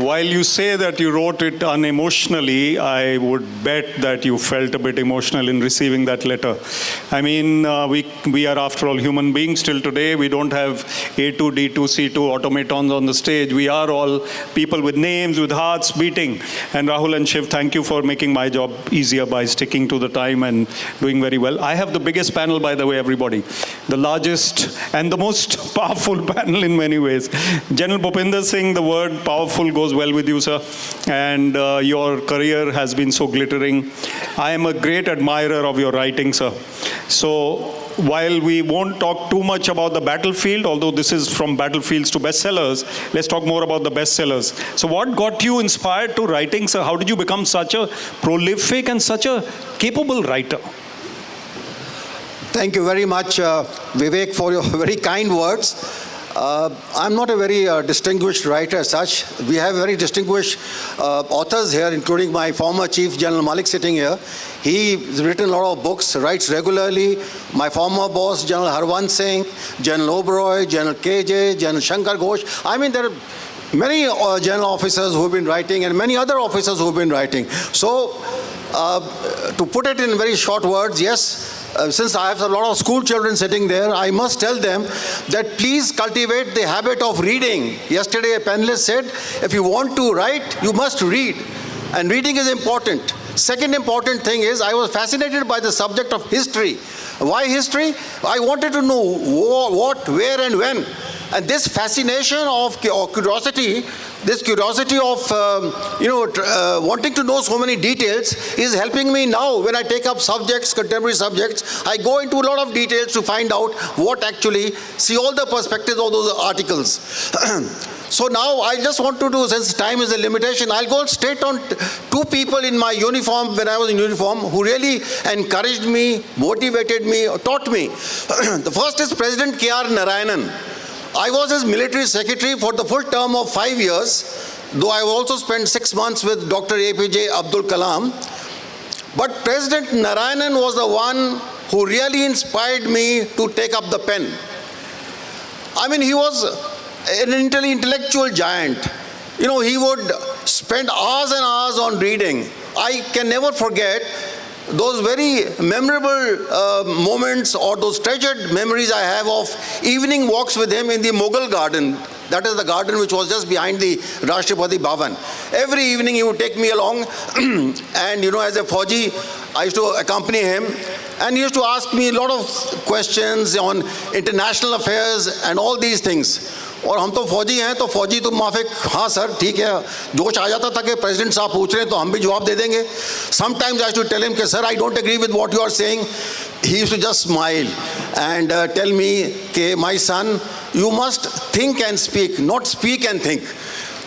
while you say that you wrote it unemotionally, I would bet that you felt a bit emotional in receiving that letter. I mean, we are after all human beings till today. We don't have A2, D2, C2 automatons on the stage. We are all people with names, with hearts beating. And Rahul and Shiv, thank you for making my job easier by sticking to the time and doing very well. I have the biggest panel, by the way, everybody. The largest and the most powerful panel in many ways. General Bhupinder Singh, the word powerful goes goes well with you, sir. And your career has been so glittering. I am a great admirer of your writing, sir. So while we won't talk too much about the battlefield, although this is from battlefields to bestsellers, let's talk more about the bestsellers. So what got you inspired to writing, sir? How did you become such a prolific and such a capable writer? Thank you very much, Vivek, for your very kind words. I'm not a very distinguished writer as such. We have very distinguished authors here, including my former Chief General Malik sitting here. He's written a lot of books, writes regularly. My former boss, General Harvansh Singh, General Oberoi, General KJ, General Shankar Ghosh. I mean, there are many general officers who have been writing and many other officers who have been writing. So, to put it in very short words, yes, since I have a lot of school children sitting there, I must tell them that please cultivate the habit of reading. Yesterday a panelist said, if you want to write, you must read. And reading is important. Second important thing is, I was fascinated by the subject of history. Why history? I wanted to know what, where and when. And this fascination of curiosity, this curiosity of, wanting to know so many details is helping me now when I take up subjects, contemporary subjects. I go into a lot of details to find out what actually, see all the perspectives of those articles. So now I just want to do, since time is a limitation, I'll go straight on two people in my uniform, when I was in uniform, who really encouraged me, motivated me, taught me. The first is President K.R. Narayanan. I was his military secretary for the full term of 5 years, though I also spent 6 months with Dr. APJ Abdul Kalam. But President Narayanan was the one who really inspired me to take up the pen. I mean, he was an intellectual giant. You know, he would spend hours and hours on reading. I can never forget those very memorable moments, or those treasured memories I have of evening walks with him in the Mughal garden. That is the garden which was just behind the Rashtrapati Bhavan. Every evening he would take me along and, as a Fauji, I used to accompany him, and he used to ask me a lot of questions on international affairs and all these things. और हम तो फौजी हैं, तो फौजी तो माफिक, हाँ sir ठीक है, जोश आ जाता था कि प्रेसिडेंट साहब पूछ रहे हैं तो हम भी जवाब दे देंगे. Sometimes I used to tell him कि sir, I don't agree with what you are saying. He used to just smile and tell me कि my son, you must think and speak, not speak and think.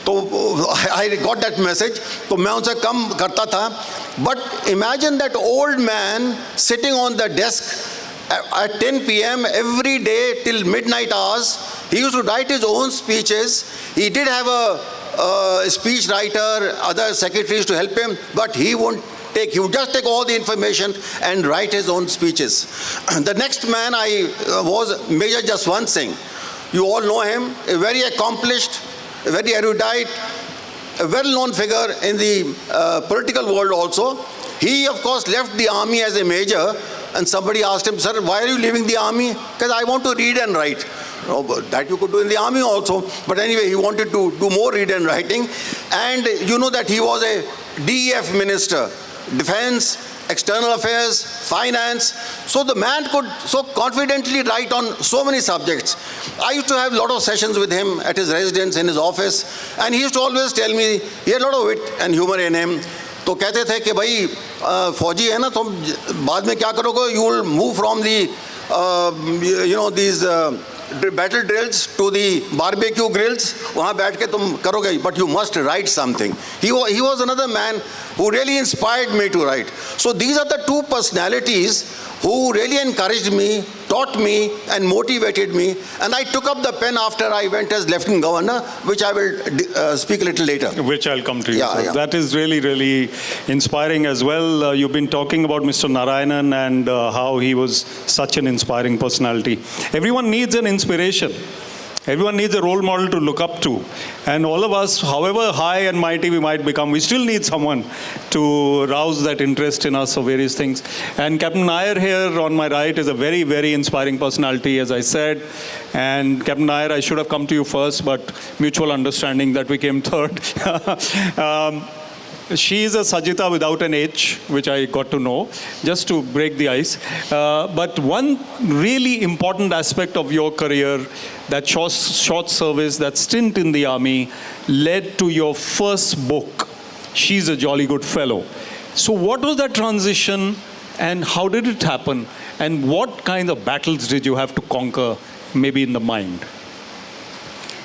तो I got that message. तो मैं उनसे कम करता था. But imagine that old man sitting on the desk at 10 p.m. every day till midnight hours. He used to write his own speeches. He did have a speech writer, other secretaries to help him, but he would just take all the information and write his own speeches. The next man was Major Jaswant Singh. You all know him, a very accomplished, a very erudite, a well-known figure in the political world also. He, of course, left the army as a major, and somebody asked him, sir, why are you leaving the army? Because I want to read and write. No, but that you could do in the army also. But anyway, he wanted to do more read and writing. And you know that he was a DEF minister, Defense, External Affairs, Finance. So the man could so confidently write on so many subjects. I used to have a lot of sessions with him at his residence, in his office. And he used to always tell me, he had a lot of wit and humor in him. तो कहते थे कि भाई फौजी है ना, तुम बाद में क्या करोगे? You will move from the these battle drills to the barbecue grills. वहाँ बैठ के तुम करोगे, but you must write something. He was another man who really inspired me to write. So these are the two personalities who really encouraged me, taught me, and motivated me. And I took up the pen after I went as Lieutenant Governor, which I will speak a little later. Which I'll come to you. Yeah, yeah. That is really, really inspiring as well. You've been talking about Mr. Narayanan and how he was such an inspiring personality. Everyone needs an inspiration. Everyone needs a role model to look up to. And all of us, however high and mighty we might become, we still need someone to rouse that interest in us of various things. And Captain Nair here on my right is a very, very inspiring personality, as I said. And Captain Nair, I should have come to you first, but mutual understanding that we came third. She is a Sajita without an H, which I got to know, just to break the ice. But one really important aspect of your career, that short service, that stint in the army, led to your first book, She's a Jolly Good Fellow. So what was that transition and how did it happen? And what kind of battles did you have to conquer, maybe in the mind?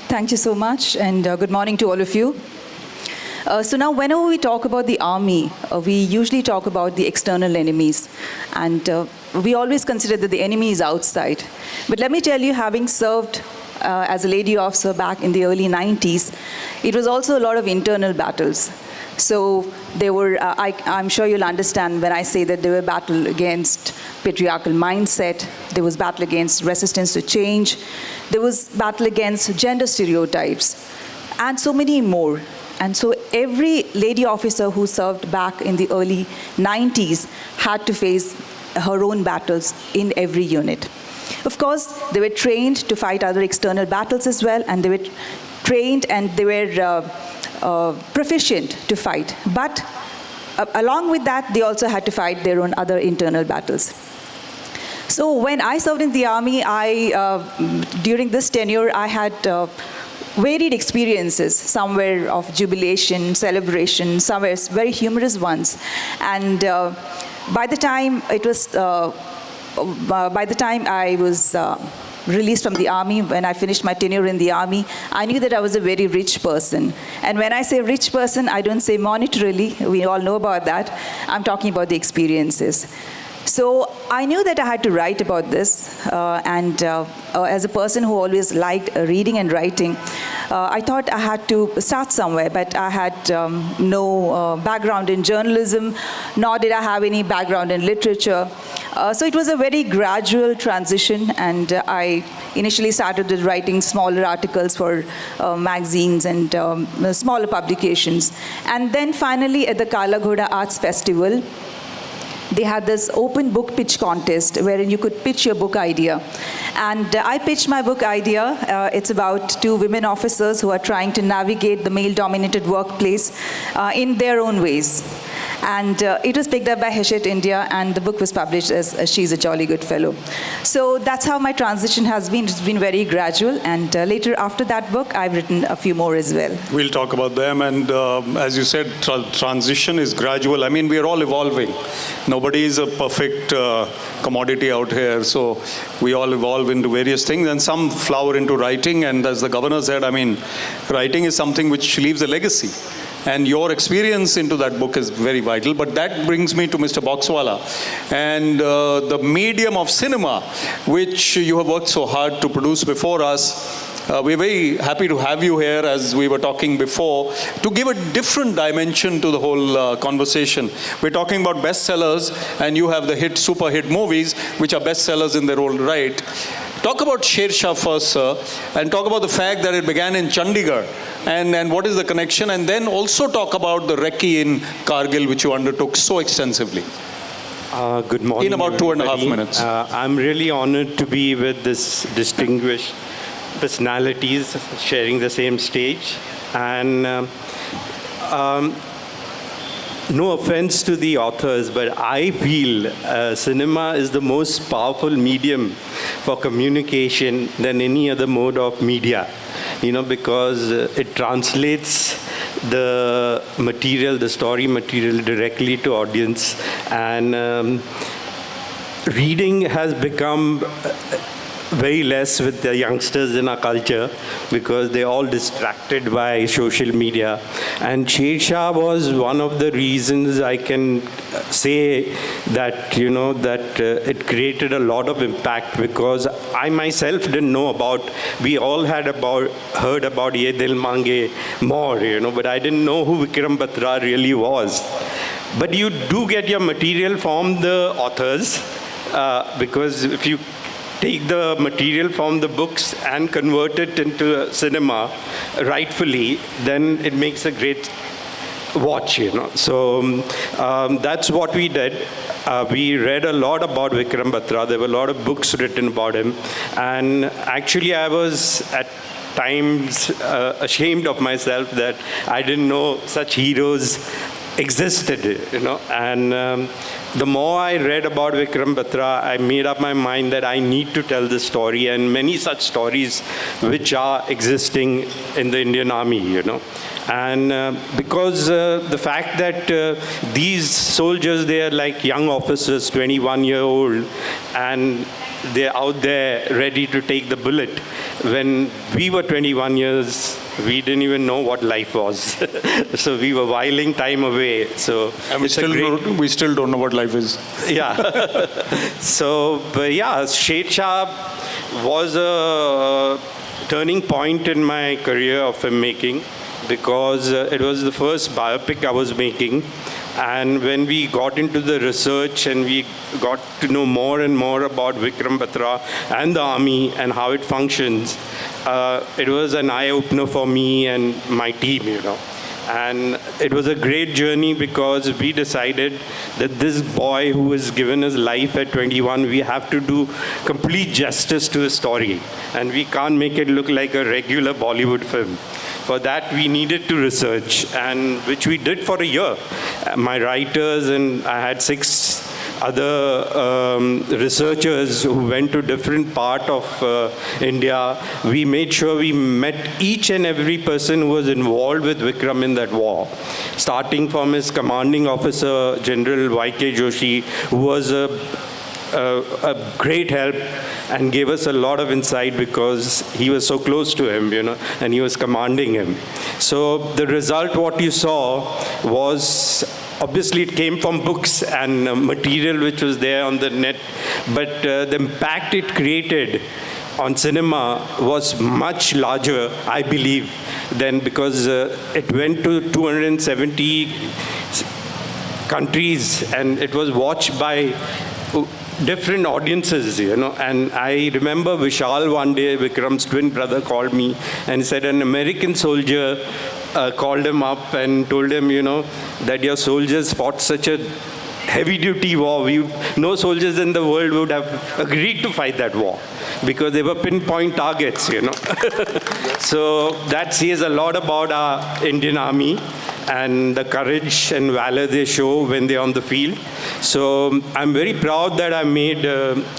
Thank you so much, and good morning to all of you. So now, whenever we talk about the army, we usually talk about the external enemies. And we always consider that the enemy is outside. But let me tell you, having served as a lady officer back in the early 90s, it was also a lot of internal battles. So there were, I'm sure you'll understand when I say that there were battle against patriarchal mindset, there was battle against resistance to change, there was battle against gender stereotypes, and so many more. And so every lady officer who served back in the early 90s had to face her own battles in every unit. Of course, they were trained to fight other external battles as well, and they were trained and they were proficient to fight. But along with that, they also had to fight their own other internal battles. So when I served in the army, during this tenure, I had varied experiences. Some were of jubilation, celebration, some were very humorous ones. And by the time I was released from the army, when I finished my tenure in the army, I knew that I was a very rich person. And when I say rich person, I don't say monetarily. We all know about that. I'm talking about the experiences. So I knew that I had to write about this, and as a person who always liked reading and writing, I thought I had to start somewhere, but I had no background in journalism, nor did I have any background in literature. So it was a very gradual transition, and I initially started with writing smaller articles for magazines and smaller publications. And then finally at the Kala Ghoda Arts Festival, they had this open book pitch contest wherein you could pitch your book idea. And I pitched my book idea. It's about two women officers who are trying to navigate the male-dominated workplace in their own ways. And it was picked up by Hachette India, and the book was published as She's a Jolly Good Fellow. So that's how my transition has been. It's been very gradual, and later after that book, I've written a few more as well. We'll talk about them, and as you said, transition is gradual. I mean, we're all evolving. Nobody is a perfect commodity out here, so we all evolve into various things, and some flower into writing, and as the governor said, I mean, writing is something which leaves a legacy. And your experience into that book is very vital. But that brings me to Mr. Boxwala and the medium of cinema, which you have worked so hard to produce before us. We're very happy to have you here, as we were talking before, to give a different dimension to the whole conversation. We're talking about bestsellers, and you have the super hit movies, which are bestsellers in their own right. Talk about Sher Shah first, sir, and talk about the fact that it began in Chandigarh, and what is the connection, and then also talk about the recce in Kargil, which you undertook so extensively. Good morning, in about 2.5 everybody. minutes. I'm really honored to be with this distinguished personalities sharing the same stage. And no offense to the authors, but I feel cinema is the most powerful medium for communication than any other mode of media. Because it translates the material, the story material directly to audience. And reading has become very less with the youngsters in our culture because they're all distracted by social media. And Sher Shah was one of the reasons I can say that, it created a lot of impact, because I myself didn't know about, we all heard about Ye Dil Mange more, but I didn't know who Vikram Batra really was. But you do get your material from the authors, because if you take the material from the books and convert it into cinema rightfully, then it makes a great watch, So that's what we did. We read a lot about Vikram Batra. There were a lot of books written about him. And actually, I was at times ashamed of myself that I didn't know such heroes existed, and the more I read about Vikram Batra, I made up my mind that I need to tell this story, and many such stories which are existing in the Indian Army, And because the fact that these soldiers, they are like young officers, 21-year-old, and they're out there ready to take the bullet. When we were 21 years, we didn't even know what life was. So we were whiling time away. So and we still don't know what life is. Yeah. So, but yeah, Sher Shah was a turning point in my career of filmmaking, because it was the first biopic I was making. And when we got into the research and we got to know more and more about Vikram Batra and the army and how it functions, it was an eye-opener for me and my team, And it was a great journey, because we decided that this boy who was given his life at 21, we have to do complete justice to his story. And we can't make it look like a regular Bollywood film. For that, we needed to research, and which we did for a year. My writers and I had 6 other researchers who went to different part of India. We made sure we met each and every person who was involved with Vikram in that war, starting from his commanding officer, General Y.K. Joshi, who was a great help and gave us a lot of insight, because he was so close to him, and he was commanding him. So the result, what you saw, was obviously it came from books and material which was there on the net, but the impact it created on cinema was much larger, I believe, than, because it went to 270 countries and it was watched by different audiences, and I remember Vishal one day, Vikram's twin brother, called me and said an American soldier called him up and told him, that your soldiers fought such a heavy-duty war. No soldiers in the world would have agreed to fight that war, because they were pinpoint targets, So that says a lot about our Indian Army and the courage and valor they show when they're on the field. So I'm very proud that I made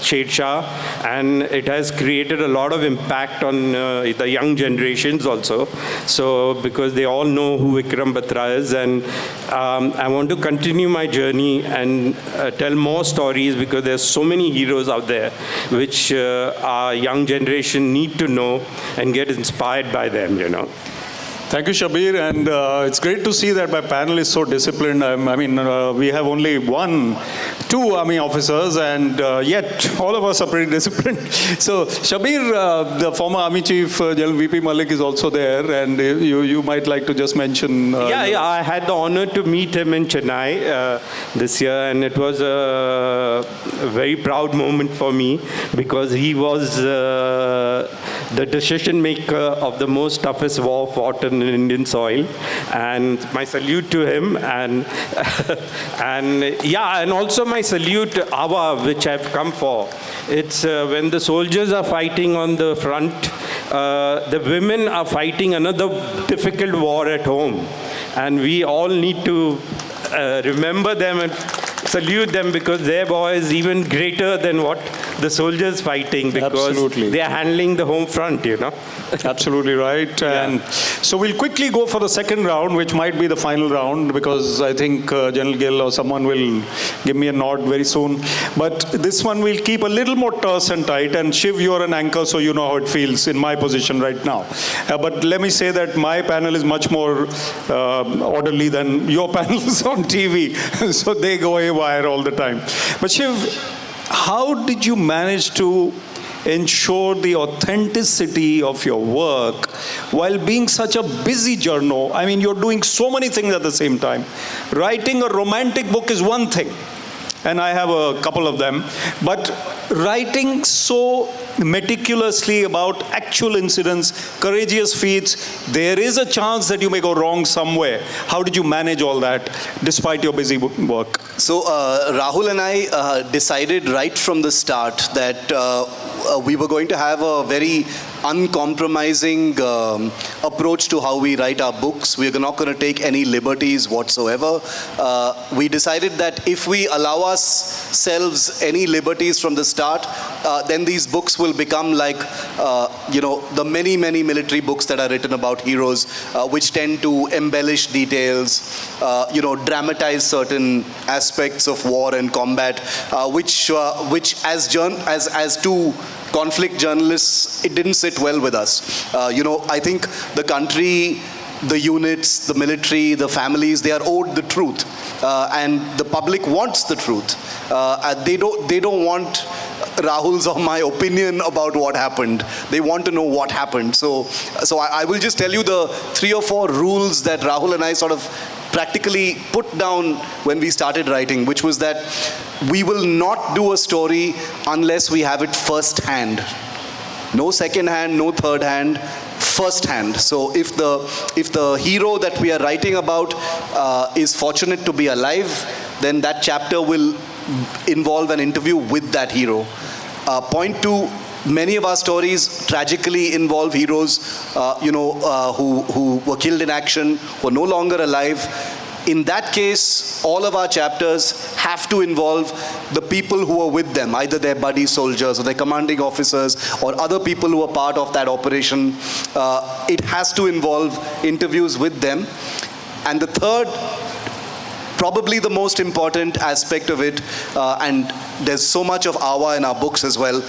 Sher Shah, and it has created a lot of impact on the young generations also. So because they all know who Vikram Batra is, and I want to continue my journey and tell more stories, because there's so many heroes out there which our young generation need to know and get inspired by them, Thank you, Shabir, and it's great to see that my panel is so disciplined. We have only 2 army officers, and yet all of us are pretty disciplined. So, Shabir, the former Army Chief, General V.P. Malik, is also there, and you might like to just mention... I had the honor to meet him in Chennai this year, and it was a very proud moment for me, because he was the decision maker of the most toughest war fought in Indian soil, and my salute to him, and and also my salute to AWWA, which I've come for. It's when the soldiers are fighting on the front, the women are fighting another difficult war at home, and we all need to remember them and salute them, because their war is even greater than what the soldiers fighting, because Absolutely. they are handling the home front, Absolutely right. And so we'll quickly go for the second round, which might be the final round, because I think General Gill or someone will give me a nod very soon. But this one we'll keep a little more terse and tight. And Shiv, you're an anchor, so you know how it feels in my position right now. But let me say that my panel is much more orderly than your panels on TV. So they go haywire all the time. But Shiv, how did you manage to ensure the authenticity of your work while being such a busy journo? I mean, you're doing so many things at the same time. Writing a romantic book is one thing, and I have a couple of them, but writing so meticulously about actual incidents, courageous feats, there is a chance that you may go wrong somewhere. How did you manage all that despite your busy work? So Rahul and I decided right from the start that we were going to have a very uncompromising approach to how we write our books. We're not going to take any liberties whatsoever. We decided that if we allow ourselves any liberties from the start, then these books will become like, the many, many military books that are written about heroes, which tend to embellish details, dramatize certain aspects of war and combat, which as two conflict journalists, it didn't sit well with us. I think the country, the units, the military, the families, they are owed the truth, and the public wants the truth. They don't want Rahul's or my opinion about what happened. They want to know what happened. So I will just tell you the 3 or 4 rules that Rahul and I sort of practically put down when we started writing, which was that we will not do a story unless we have it first hand. No second hand, no third hand, first hand. So if the hero that we are writing about is fortunate to be alive, then that chapter will involve an interview with that hero. Point 2, many of our stories tragically involve heroes who were killed in action, who are no longer alive. In that case, all of our chapters have to involve the people who are with them, either their buddy soldiers or their commanding officers or other people who are part of that operation. It has to involve interviews with them. And the third, probably the most important aspect of it, and there's so much of AWWA in our books as well,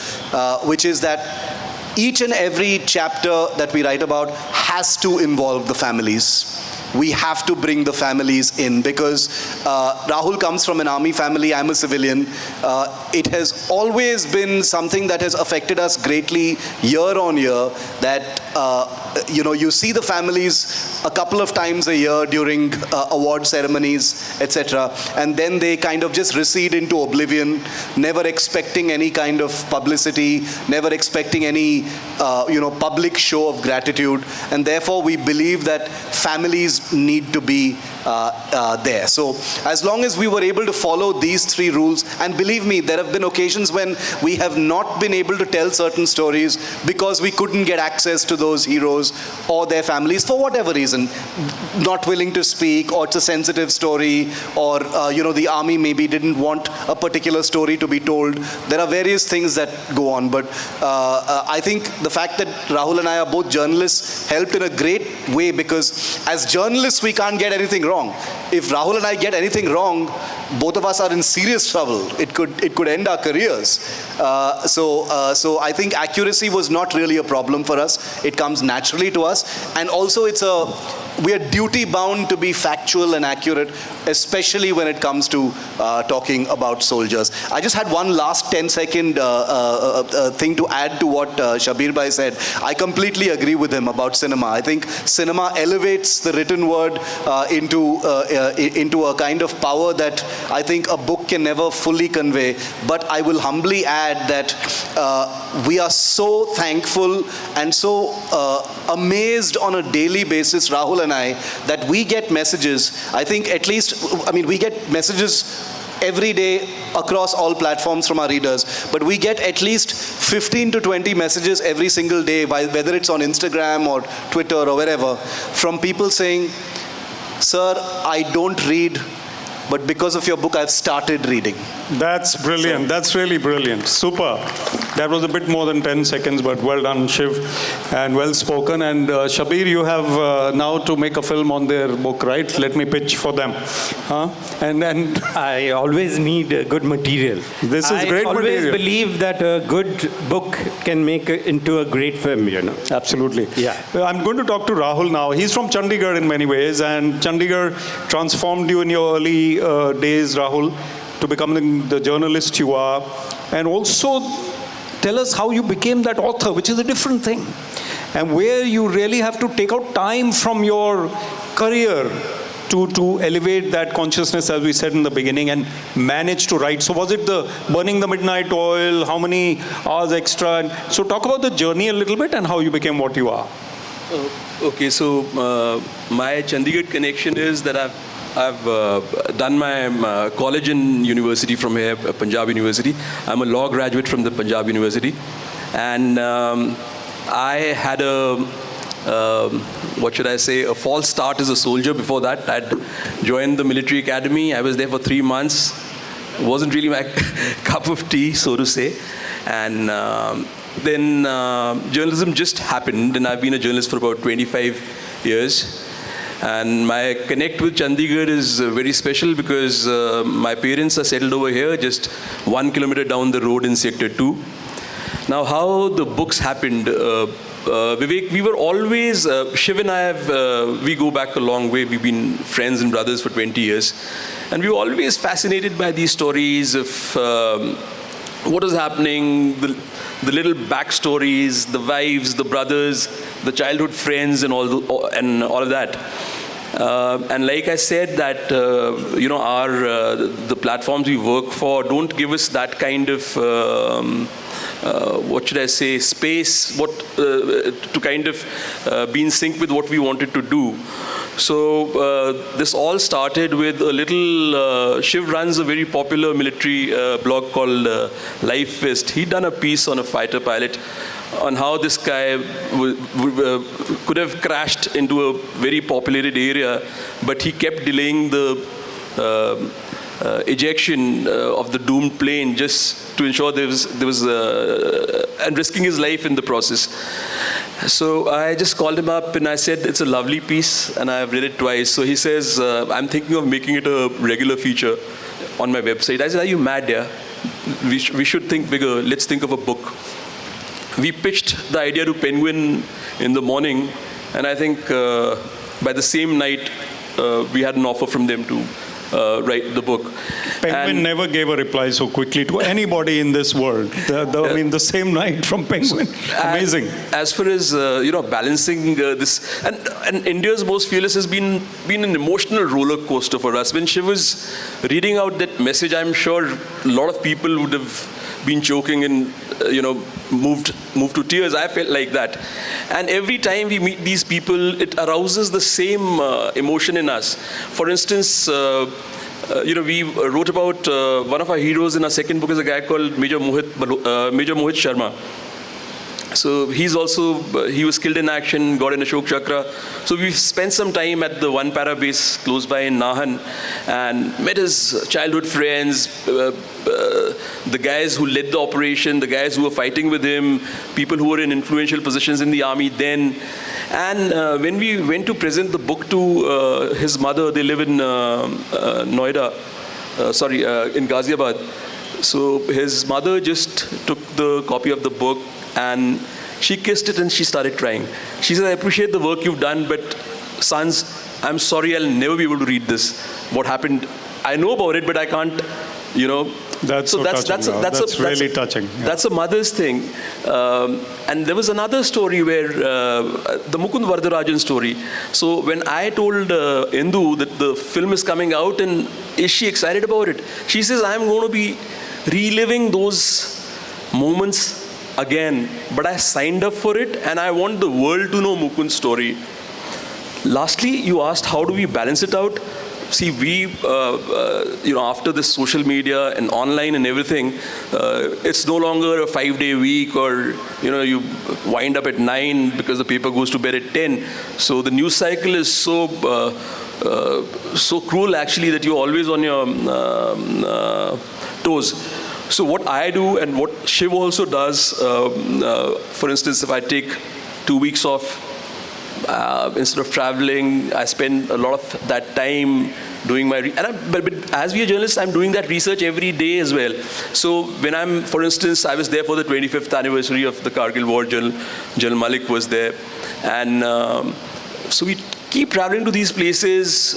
which is that each and every chapter that we write about has to involve the families. We have to bring the families in because Rahul comes from an army family, I'm a civilian. It has always been something that has affected us greatly year on year, that you see the families a couple of times a year during award ceremonies, etc. And then they kind of just recede into oblivion, never expecting any kind of publicity, never expecting any public show of gratitude. And therefore we believe that families need to be there. So as long as we were able to follow these 3 rules, and believe me, there have been occasions when we have not been able to tell certain stories because we couldn't get access to those heroes or their families for whatever reason, not willing to speak, or it's a sensitive story, or the army maybe didn't want a particular story to be told. There are various things that go on, but I think the fact that Rahul and I are both journalists helped in a great way, because as journalists we can't get anything wrong. If Rahul and I get anything wrong, both of us are in serious trouble. It could end our careers. So I think accuracy was not really a problem for us. It comes naturally to us, and also we are duty bound to be factual and accurate, especially when it comes to talking about soldiers. I just had one last 10-second thing to add to what Shabir Bhai said. I completely agree with him about cinema. I think cinema elevates the written word into a kind of power that I think a book can never fully convey. But I will humbly add that we are so thankful and so amazed on a daily basis, Rahul and I, that we get messages. I think at least, we get messages every day across all platforms from our readers, but we get at least 15 to 20 messages every single day, whether it's on Instagram or Twitter or wherever, from people saying, "Sir, I don't read, but because of your book, I've started reading." That's brilliant. That's really brilliant. Super. That was a bit more than 10 seconds, but well done, Shiv, and well spoken. And Shabir, you have now to make a film on their book, right? Let me pitch for them. And I always need good material. This is great material. I always believe that a good book can make it into a great film, Absolutely. Yeah. I'm going to talk to Rahul now. He's from Chandigarh in many ways, and Chandigarh transformed you in your early days, Rahul, to becoming the journalist you are. And also tell us how you became that author, which is a different thing, and where you really have to take out time from your career to elevate that consciousness, as we said in the beginning, and manage to write. So was it the burning the midnight oil? How many hours extra? And so talk about the journey a little bit and how you became what you are. Okay, so my Chandigarh connection is that I've done my college and university from here, Punjab University. I'm a law graduate from the Punjab University. And I had what should I say, a false start as a soldier before that. I'd joined the military academy. I was there for 3 months. It wasn't really my cup of tea, so to say. And then journalism just happened, and I've been a journalist for about 25 years. And my connect with Chandigarh is very special because my parents are settled over here, just 1 kilometer down the road in Sector 2. Now, how the books happened, Vivek, we were always, Shiv and I we go back a long way. We've been friends and brothers for 20 years. And we were always fascinated by these stories of what is happening, the little backstories, the wives, the brothers, the childhood friends, and all of that. And like I said, that the platforms we work for don't give us that kind of what should I say, space, to kind of be in sync with what we wanted to do. So this all started with a little, Shiv runs a very popular military blog called Life Fest. He'd done a piece on a fighter pilot on how this guy could have crashed into a very populated area, but he kept delaying the ejection of the doomed plane just to ensure there was and risking his life in the process. So I just called him up and I said, it's a lovely piece and I've read it twice. So he says, I'm thinking of making it a regular feature on my website. I said, are you mad, yeah? We should think bigger. Let's think of a book. We pitched the idea to Penguin in the morning, and I think by the same night we had an offer from them to write the book. Penguin never gave a reply so quickly to anybody in this world. I mean, the same night from Penguin. Amazing. As far as balancing this, and India's Most Fearless has been an emotional roller coaster for us. When Shiv was reading out that message, I'm sure a lot of people would have been choking and moved to tears. I felt like that. And every time we meet these people, it arouses the same emotion in us. For instance, we wrote about one of our heroes in our second book is a guy called Major Mohit Sharma. So he was killed in action, got an Ashok Chakra. So we spent some time at the One Para base close by in Nahan and met his childhood friends, the guys who led the operation, the guys who were fighting with him, people who were in influential positions in the army then. And when we went to present the book to his mother, they live in in Ghaziabad. So his mother just took the copy of the book and she kissed it and she started crying. She said, I appreciate the work you've done, but sons, I'm sorry, I'll never be able to read this. What happened, I know about it, but I can't, That's really touching. Yeah. That's a mother's thing. And there was another story where, the Mukund Vardarajan story. So when I told Indu that the film is coming out and is she excited about it? She says, I'm going to be reliving those moments again, but I signed up for it and I want the world to know Mukund's story. Lastly, you asked how do we balance it out? See, we, after this social media and online and everything, it's no longer a 5-day week or, you wind up at 9 because the paper goes to bed at 10. So the news cycle is so cruel actually that you're always on your toes. So what I do and what Shiv also does, for instance, if I take 2 weeks off, instead of traveling, I spend a lot of that time doing my, but as we are journalists, I'm doing that research every day as well. So when for instance, I was there for the 25th anniversary of the Kargil War, General Malik was there. And so we keep traveling to these places,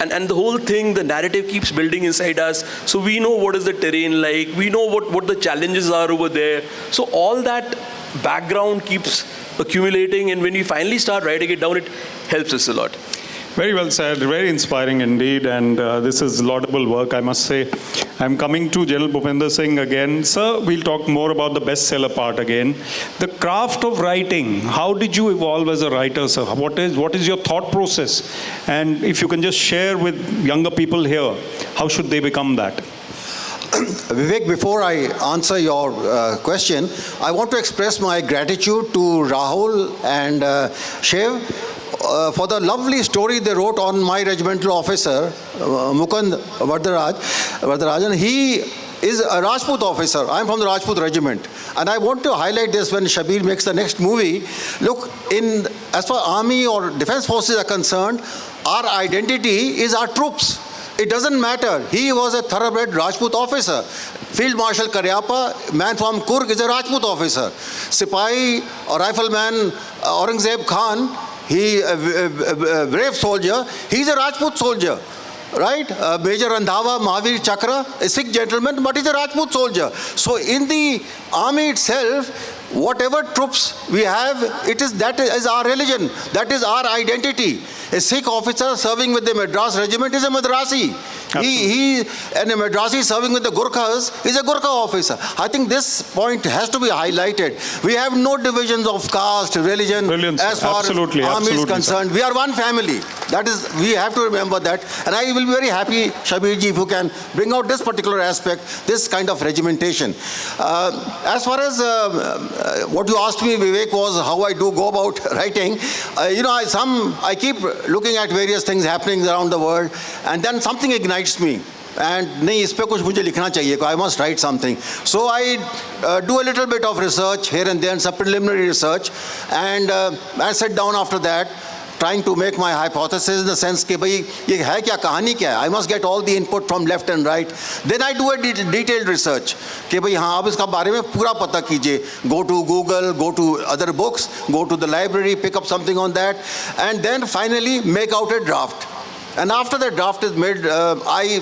and the whole thing, the narrative keeps building inside us. So we know what is the terrain like, we know what the challenges are over there. So all that background keeps accumulating, and when we finally start writing it down, it helps us a lot. Very well said, very inspiring indeed, and this is laudable work, I must say. I'm coming to General Bhupinder Singh again. Sir, we'll talk more about the bestseller part again. The craft of writing, how did you evolve as a writer, sir? What is your thought process? And if you can just share with younger people here, how should they become that? Vivek, before I answer your question, I want to express my gratitude to Rahul and Shiv for the lovely story they wrote on my regimental officer, Mukund Vardarajan. He is a Rajput officer. I'm from the Rajput regiment. And I want to highlight this when Shabir makes the next movie. Look, as far as army or defense forces are concerned, our identity is our troops. It doesn't matter. He was a thoroughbred Rajput officer. Field Marshal Karyappa, man from Kurg, is a Rajput officer. Sipahi or rifleman Aurangzeb Khan, he a brave soldier. He's a Rajput soldier. Right? Major Randhawa, Mahavir Chakra, a Sikh gentleman, but he's a Rajput soldier. So in the army itself, whatever troops we have, that is our religion. That is our identity. A Sikh officer serving with the Madras regiment is a Madrasi. He and a Madrasi serving with the Gurkhas is a Gurkha officer. I think this point has to be highlighted. We have no divisions of caste, religion. Brilliant, as far as army is concerned. Sir. We are one family. We have to remember that. And I will be very happy, Shabir ji, if you can bring out this particular aspect, this kind of regimentation. As far as what you asked me, Vivek, was how I do go about writing. I keep looking at various things happening around the world, and then something ignites me. And nahi, is pe kuch mujhe likhna chahiye, I must write something. So I do a little bit of research here and there, some preliminary research, and I sit down after that, trying to make my hypothesis in the sense कि भाई ये है क्या कहानी क्या है. I must get all the input from left and right. Then I do a detailed research कि भाई हाँ अब इसका बारे में पूरा पता कीजिए. Go to Google, go to other books, go to the library, pick up something on that, and then finally make out a draft. And after the draft is made, I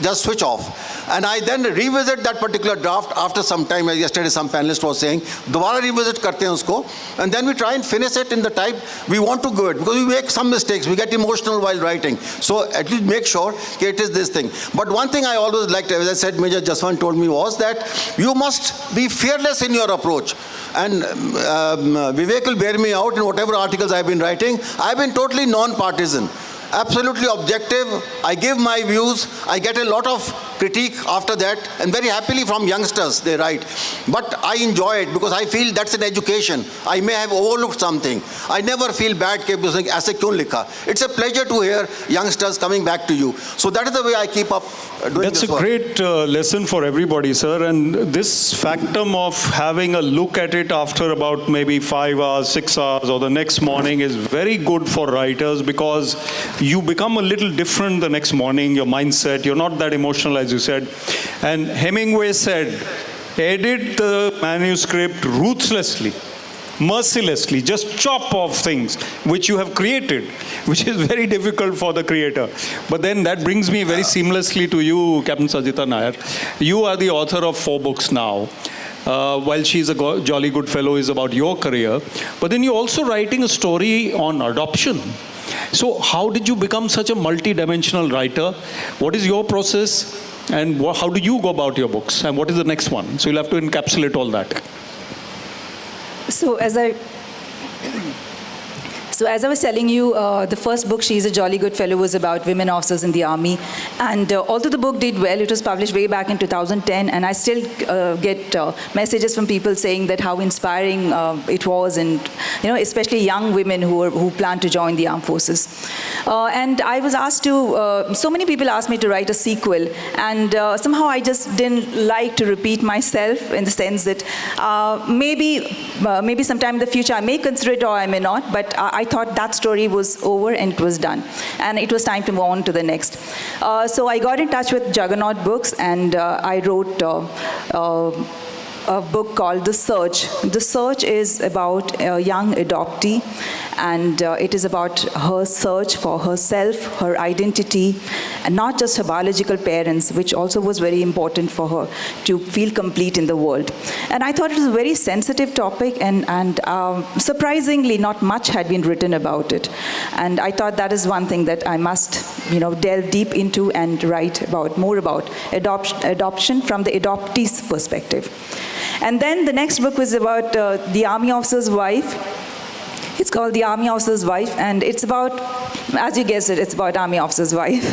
just switch off. And I then revisit that particular draft after some time. Yesterday some panelist was saying, दोबारा revisit करते हैं उसको, and then we try and finish it in the type we want to go it, because we make some mistakes, we get emotional while writing. So at least make sure that it is this thing. But one thing I always liked, as I said, Major Jaswant told me, was that you must be fearless in your approach. And Vivek will bear me out in whatever articles I've been writing. I've been totally non-partisan. Absolutely objective. I give my views. I get a lot of critique after that, and very happily from youngsters they write. But I enjoy it because I feel that's an education. I may have overlooked something. I never feel bad कि ऐसे क्यों लिखा. It's a pleasure to hear youngsters coming back to you. So that is the way I keep up doing That's this a work. great lesson for everybody, sir. And this factum of having a look at it after about maybe 5 hours, 6 hours, or the next morning is very good for writers, because you become a little different the next morning, your mindset, you're not that emotional as you said. And Hemingway said, edit the manuscript ruthlessly, mercilessly, just chop off things which you have created, which is very difficult for the creator. But then that brings me very seamlessly to you, Captain Sajita Nair. You are the author of 4 books now. While She's a Jolly Good Fellow is about your career, but then you're also writing a story on adoption. So how did you become such a multi-dimensional writer? What is your process, and how do you go about your books, and what is the next one? So you'll have to encapsulate all that. So as I was telling you, the first book, She's a Jolly Good Fellow, was about women officers in the army. And although the book did well, it was published way back in 2010, and I still get messages from people saying that how inspiring it was, and especially young women who plan to join the armed forces. And I was asked to, so many people asked me to write a sequel, and somehow I just didn't like to repeat myself, in the sense that maybe sometime in the future I may consider it or I may not, but I thought that story was over and it was done. And it was time to move on to the next. So I got in touch with Juggernaut Books, and I wrote a book called The Search. The Search is about a young adoptee, and it is about her search for herself, her identity, and not just her biological parents, which also was very important for her to feel complete in the world. And I thought it was a very sensitive topic, and surprisingly not much had been written about it. And I thought that is one thing that I must delve deep into and write more about adoption from the adoptee's perspective. And then the next book was about the army officer's wife. It's called The Army Officer's Wife, and it's about, as you guessed it, it's about army officer's wife.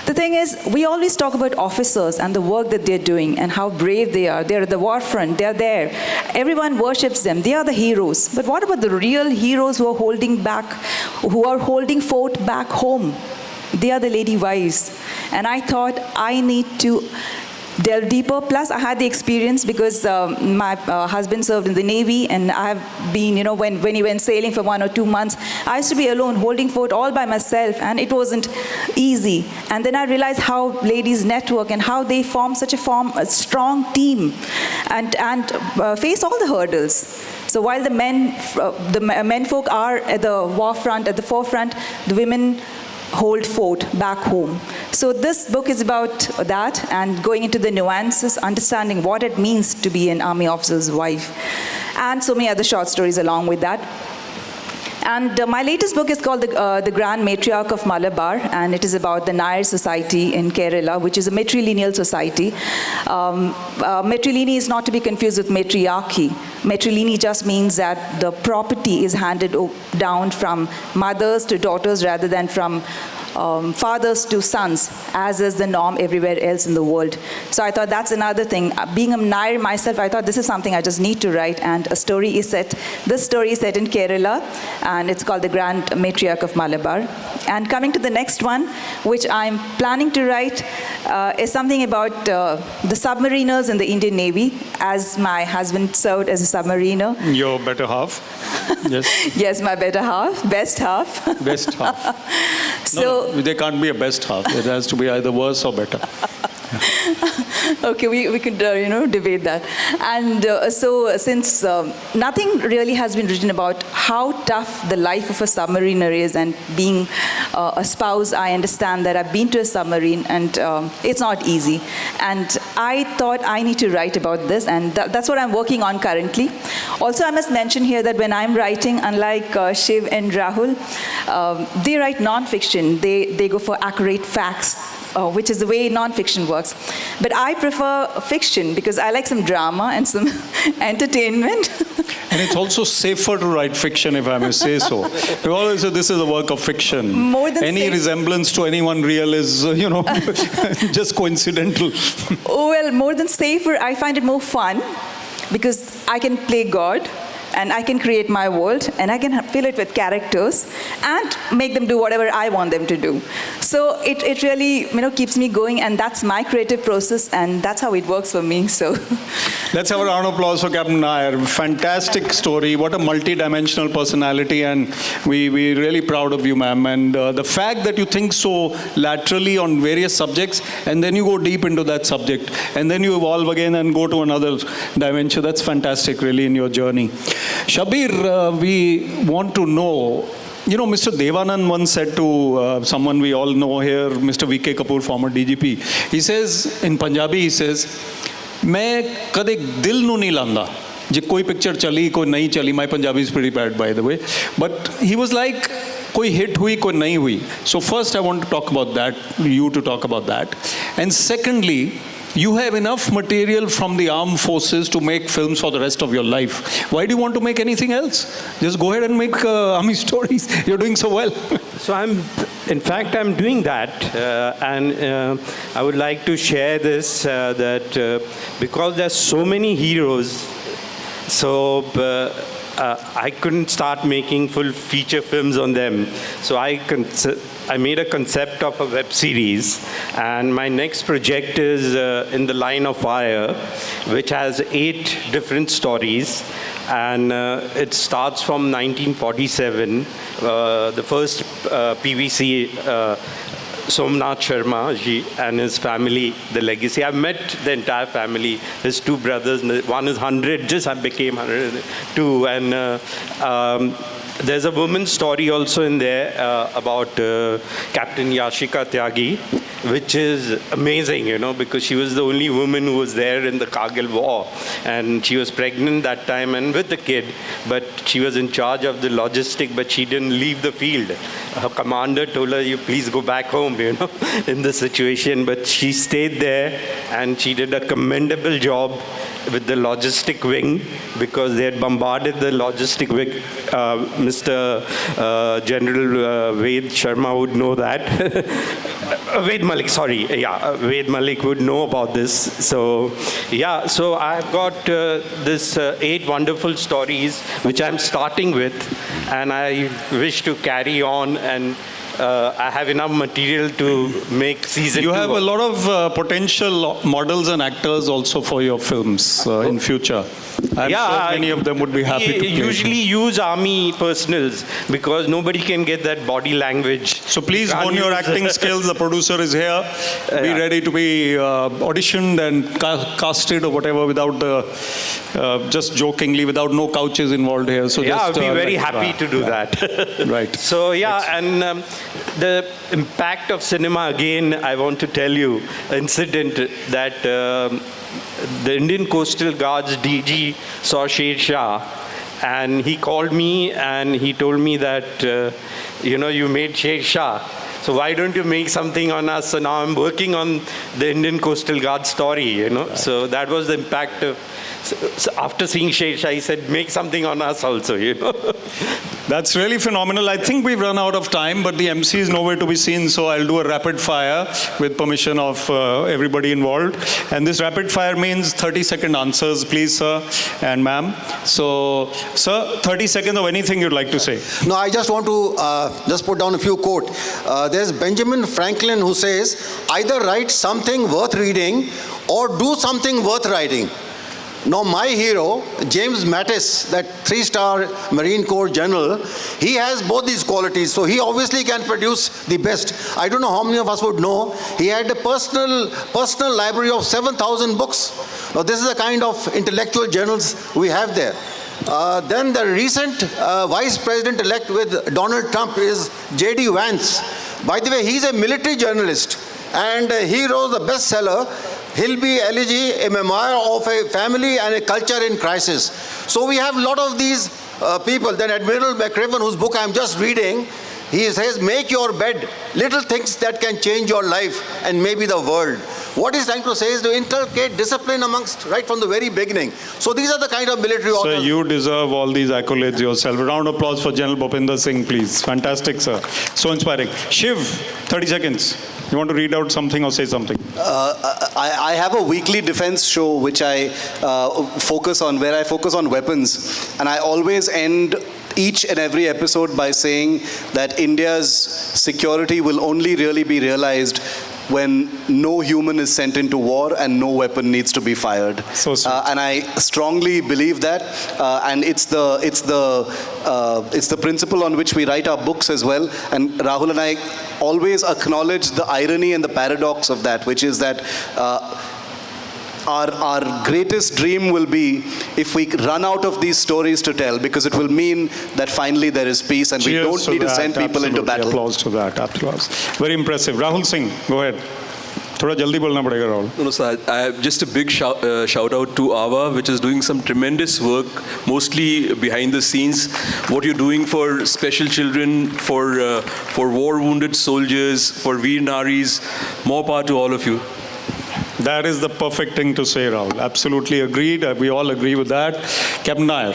The thing is, we always talk about officers and the work that they're doing and how brave they are. They're at the war front, they're there. Everyone worships them, they are the heroes. But what about the real heroes who are holding fort back home? They are the lady wives. And I thought I need to delve deeper. Plus, I had the experience because my husband served in the Navy, and I have been, when he went sailing for 1 or 2 months, I used to be alone, holding fort all by myself, and it wasn't easy. And then I realized how ladies network and how they form such a strong team and face all the hurdles. So while the men folk are at the war front, at the forefront, the women hold fort back home. So this book is about that and going into the nuances, understanding what it means to be an army officer's wife, and so many other short stories along with that. And my latest book is called The Grand Matriarch of Malabar, and it is about the Nair society in Kerala, which is a matrilineal society. Matrilineal is not to be confused with matriarchy. Matrilineal just means that the property is handed down from mothers to daughters rather than from fathers to sons, as is the norm everywhere else in the world. So I thought that's another thing. Being a Nair myself, I thought this is something I just need to write, and this story is set in Kerala, and it's called The Grand Matriarch of Malabar. And coming to the next one, which I'm planning to write, is something about the submariners in the Indian Navy, as my husband served as a submariner. Your better half. Yes. Yes, my better half, best half. Best half. So no, there can't be a best half. It has to be either worse or better. Okay, we could, debate that. And so since nothing really has been written about how tough the life of a submariner is, and being a spouse, I understand that I've been to a submarine, and it's not easy. And I thought I need to write about this, and that's what I'm working on currently. Also, I must mention here that when I'm writing, unlike Shiv and Rahul, they write non-fiction. They go for accurate facts, which is the way non-fiction works. But I prefer fiction because I like some drama and some entertainment. And it's also safer to write fiction, if I may say so. We always say this is a work of fiction. More than any resemblance to anyone real is, just coincidental. Well, more than safer, I find it more fun because I can play God, and I can create my world, and I can fill it with characters and make them do whatever I want them to do. So it really keeps me going, and that's my creative process, and that's how it works for me. So let's have a round of applause for Captain Nair. Fantastic story. What a multi-dimensional personality, and we're really proud of you, ma'am. And the fact that you think so laterally on various subjects, and then you go deep into that subject, and then you evolve again and go to another dimension, that's fantastic, really, in your journey. Shabir, we want to know, Mr. Devanand once said to someone we all know here, Mr. V.K. Kapoor, former DGP, he says, in Punjabi, he says, मैं कदे दिल नू नहीं लांदा जे कोई picture चली कोई नहीं चली. My Punjabi is pretty bad, by the way, but he was like, कोई hit हुई कोई नहीं हुई. So first I want to talk about that, you to talk about that, and secondly, you have enough material from the armed forces to make films for the rest of your life. Why do you want to make anything else? Just go ahead and make army stories. You're doing so well. So in fact, I'm doing that. And I would like to share this, that because there's so many heroes, so I couldn't start making full feature films on them. So I made a concept of a web series, and my next project is In the Line of Fire, which has 8 different stories, and it starts from 1947. The first PVC, Somnath Sharma ji and his family, the legacy. I've met the entire family, his 2 brothers, one is 100, just became 102, and there's a woman's story also in there about Captain Yashika Tyagi, which is amazing, because she was the only woman who was there in the Kargil war, and she was pregnant that time and with the kid, but she was in charge of the logistic, but she didn't leave the field. Her commander told her, you please go back home, in the situation, but she stayed there, and she did a commendable job with the logistic wing, because they had bombarded the logistic wing. Mr. General Ved Sharma would know that. Ved Malik, sorry. Ved Malik would know about this. So, so I've got this 8 wonderful stories which I'm starting with, and I wish to carry on, and I have enough material to make season 2. You have a lot of potential models and actors also for your films in future. I'm sure many of them would be happy to play. Usually use army personals because nobody can get that body language. So please hone your acting skills. The producer is here. Be ready to be auditioned and casted or whatever without the, just jokingly, without no couches involved here. So I'll just, be very happy to do that. Right. So and the impact of cinema, again, I want to tell you, incident that the Indian Coastal Guard's DG saw Sher Shah, and he called me and he told me that, you made Sher Shah. So why don't you make something on us? So now I'm working on the Indian Coastal Guard story, So that was the impact of, so after seeing Sher Shah, he said, make something on us also, That's really phenomenal. I think we've run out of time, but the MC is nowhere to be seen, so I'll do a rapid fire with permission of everybody involved. And this rapid fire means 30-second answers, please, sir and ma'am. So, sir, 30 seconds of anything you'd like to say. No, I just want to just put down a few quotes. There's Benjamin Franklin who says, either write something worth reading or do something worth writing. Now, my hero, James Mattis, that 3-star Marine Corps general, he has both these qualities. So he obviously can produce the best. I don't know how many of us would know. He had a personal library of 7,000 books. Now, this is the kind of intellectual journals we have there. Then the recent vice president-elect with Donald Trump is J.D. Vance. By the way, he's a military journalist, and he wrote the bestseller, Hilby Elegy, a memoir of a family and a culture in crisis. So we have a lot of these people. Then Admiral McRaven, whose book I'm just reading, he says, make your bed, little things that can change your life and maybe the world. What he's trying to say is to inculcate discipline amongst, right from the very beginning. So these are the kind of military authors. Sir, you deserve all these accolades yourself. A round of applause for General Bhupinder Singh, please. Fantastic, sir. So inspiring. Shiv, 30 seconds. You want to read out something or say something? I have a weekly defense show which I focus on, where I focus on weapons. And I always end each and every episode by saying that India's security will only really be realized when no human is sent into war and no weapon needs to be fired. So sweet. And I strongly believe that, and it's the principle on which we write our books as well. And Rahul and I always acknowledge the irony and the paradox of that, which is that our greatest dream will be if we run out of these stories to tell, because it will mean that finally there is peace and we don't need to send people into battle. Applause to that. Applause. Very impressive. Rahul Singh, go ahead. थोड़ा जल्दी बोलना पड़ेगा Rahul. No, sir. Just a big shout out to AWWA, which is doing some tremendous work, mostly behind the scenes. What you're doing for special children, for war wounded soldiers, for Veer Naris. More power to all of you. That is the perfect thing to say, Rahul. Absolutely agreed. We all agree with that. Captain Nair.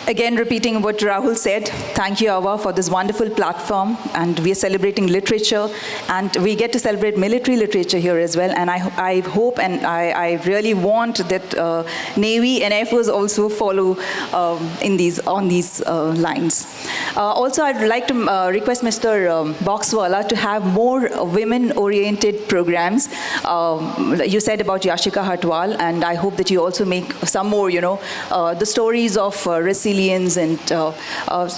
Again, repeating what Rahul said, thank you, AWWA, for this wonderful platform. And we are celebrating literature, and we get to celebrate military literature here as well. And I hope and I really want that Navy and Air Force also follow on these lines. Also, I'd like to request Mr. Boxwala to have more women-oriented programs. You said about Yashika Hatwal, and I hope that you also make some more, the stories of resilience and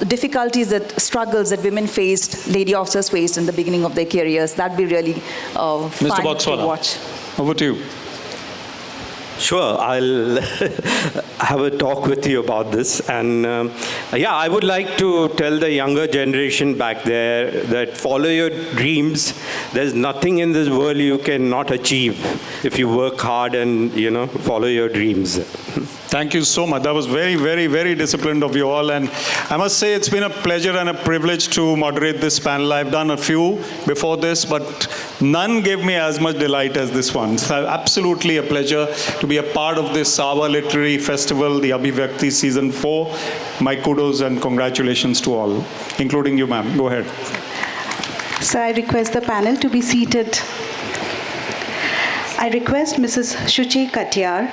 difficulties, struggles that women faced, lady officers faced in the beginning of their careers. That'd be really fun to watch. Over to you. Sure, I'll have a talk with you about this. And I would like to tell the younger generation back there that follow your dreams. There's nothing in this world you cannot achieve if you work hard and, follow your dreams. Thank you so much. That was very, very, very disciplined of you all. And I must say it's been a pleasure and a privilege to moderate this panel. I've done a few before this, but none gave me as much delight as this one. So absolutely a pleasure to be a part of this AWWA Literary Festival, the Abhivyakti Season 4. My kudos and congratulations to all, including you, ma'am. Go ahead. So I request the panel to be seated. I request Mrs. Shuchi Katyar,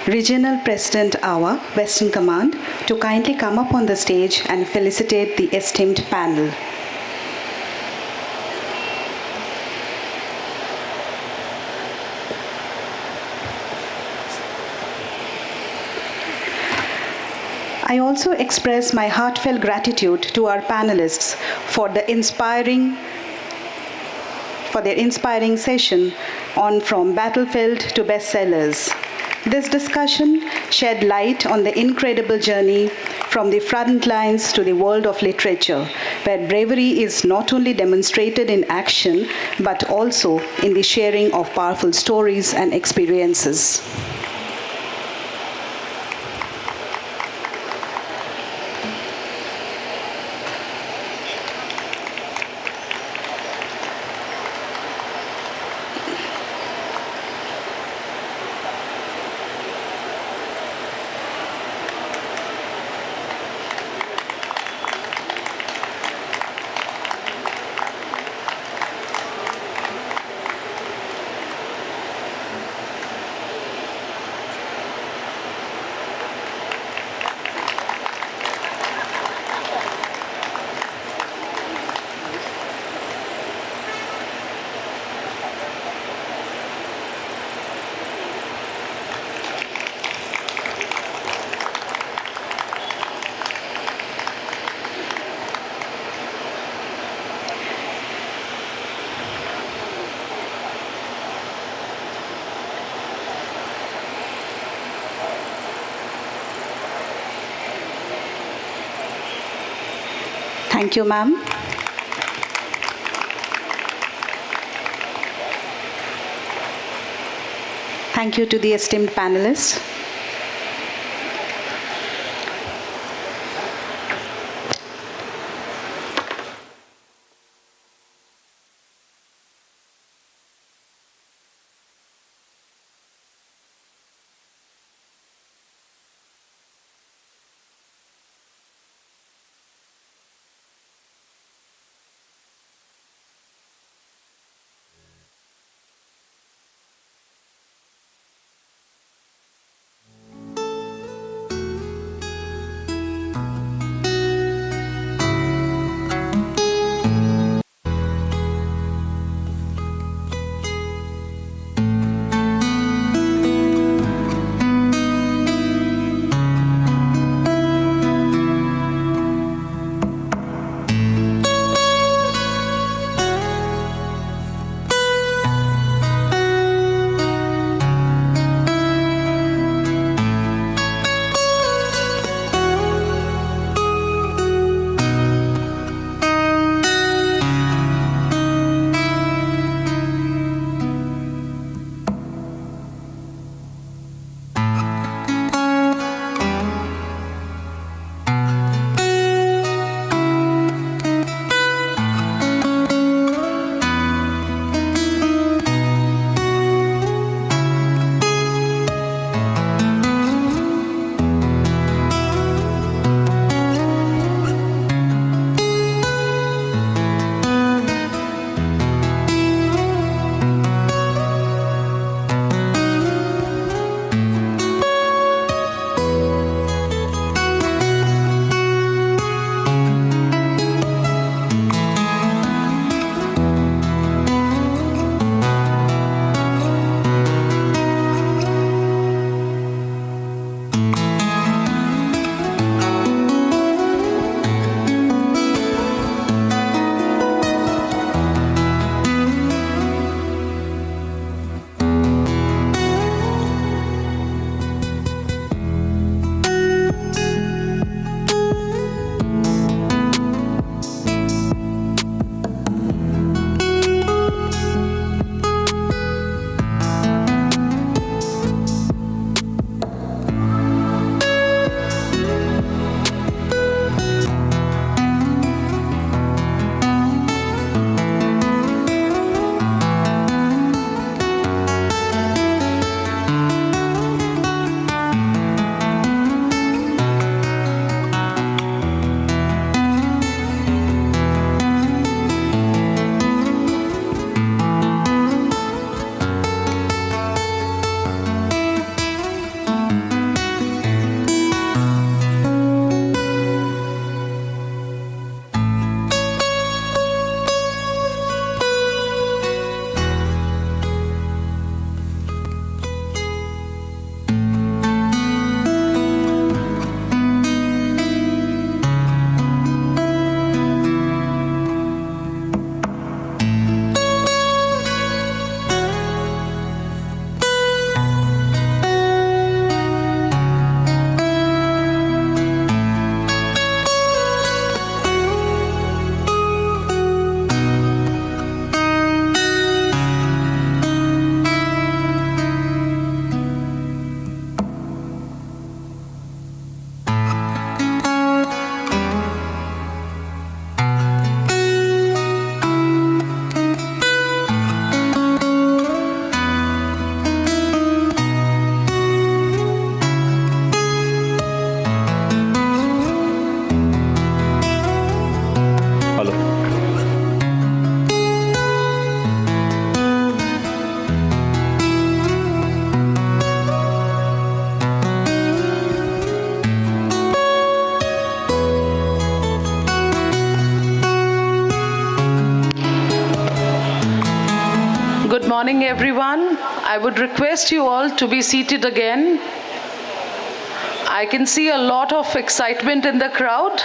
Regional President AWWA, Western Command, to kindly come up on the stage and felicitate the esteemed panel. I also express my heartfelt gratitude to our panelists for their inspiring session on From Battlefield to Bestsellers. This discussion shed light on the incredible journey from the front lines to the world of literature, where bravery is not only demonstrated in action, but also in the sharing of powerful stories and experiences. Thank you, ma'am. Thank you to the esteemed panelists. morning, everyone. I would request you all to be seated again. I can see a lot of excitement in the crowd.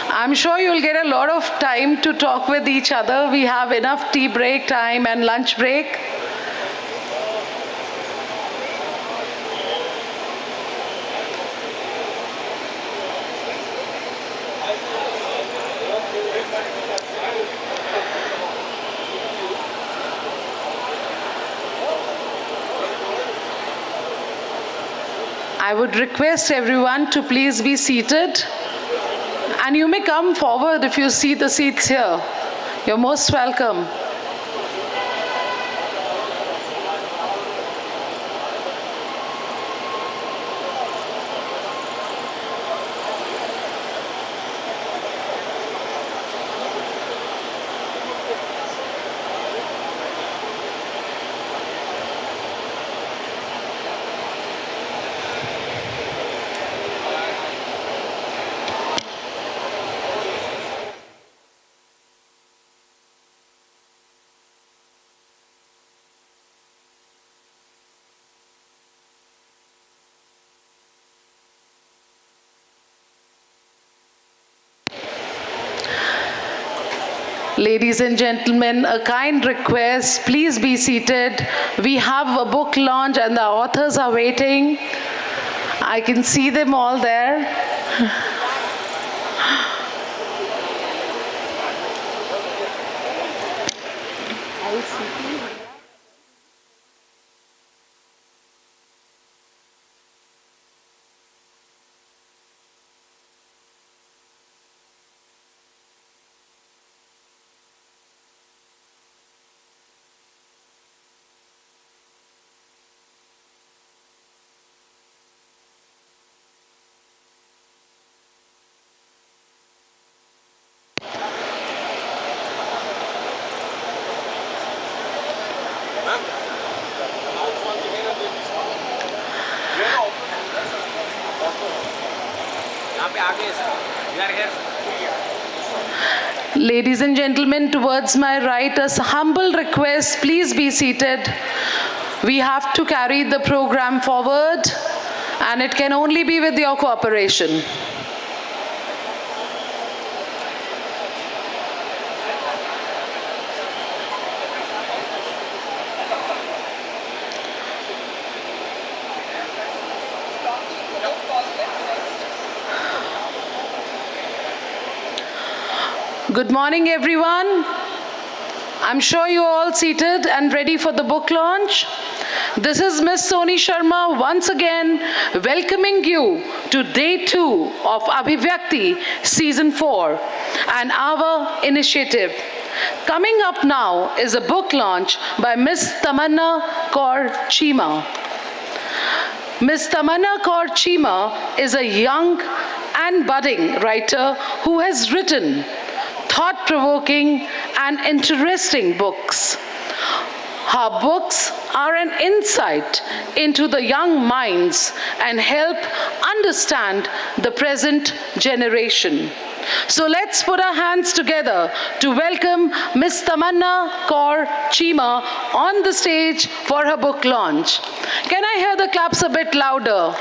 I'm sure you'll get a lot of time to talk with each other. We have enough tea break time and lunch break. I would request everyone to please be seated. And you may come forward if you see the seats here. You're most welcome. Ladies and gentlemen, a kind request, please be seated. We have a book launch and the authors are waiting. I can see them all there. Ladies and gentlemen, towards my right, a humble request, please be seated. We have to carry the program forward, and it can only be with your cooperation. Good morning, everyone. I'm sure you're all seated and ready for the book launch. This is Miss Soni Sharma once again welcoming you to Day 2 of Abhivyakti Season 4 and our initiative. Coming up now is a book launch by Miss Tamanna Kaur Chima. Miss Tamanna Kaur Chima is a young and budding writer who has written thought-provoking and interesting books. Her books are an insight into the young minds and help understand the present generation. So let's put our hands together to welcome Miss Tamanna Kaur Chima on the stage for her book launch. Can I hear the claps a bit louder?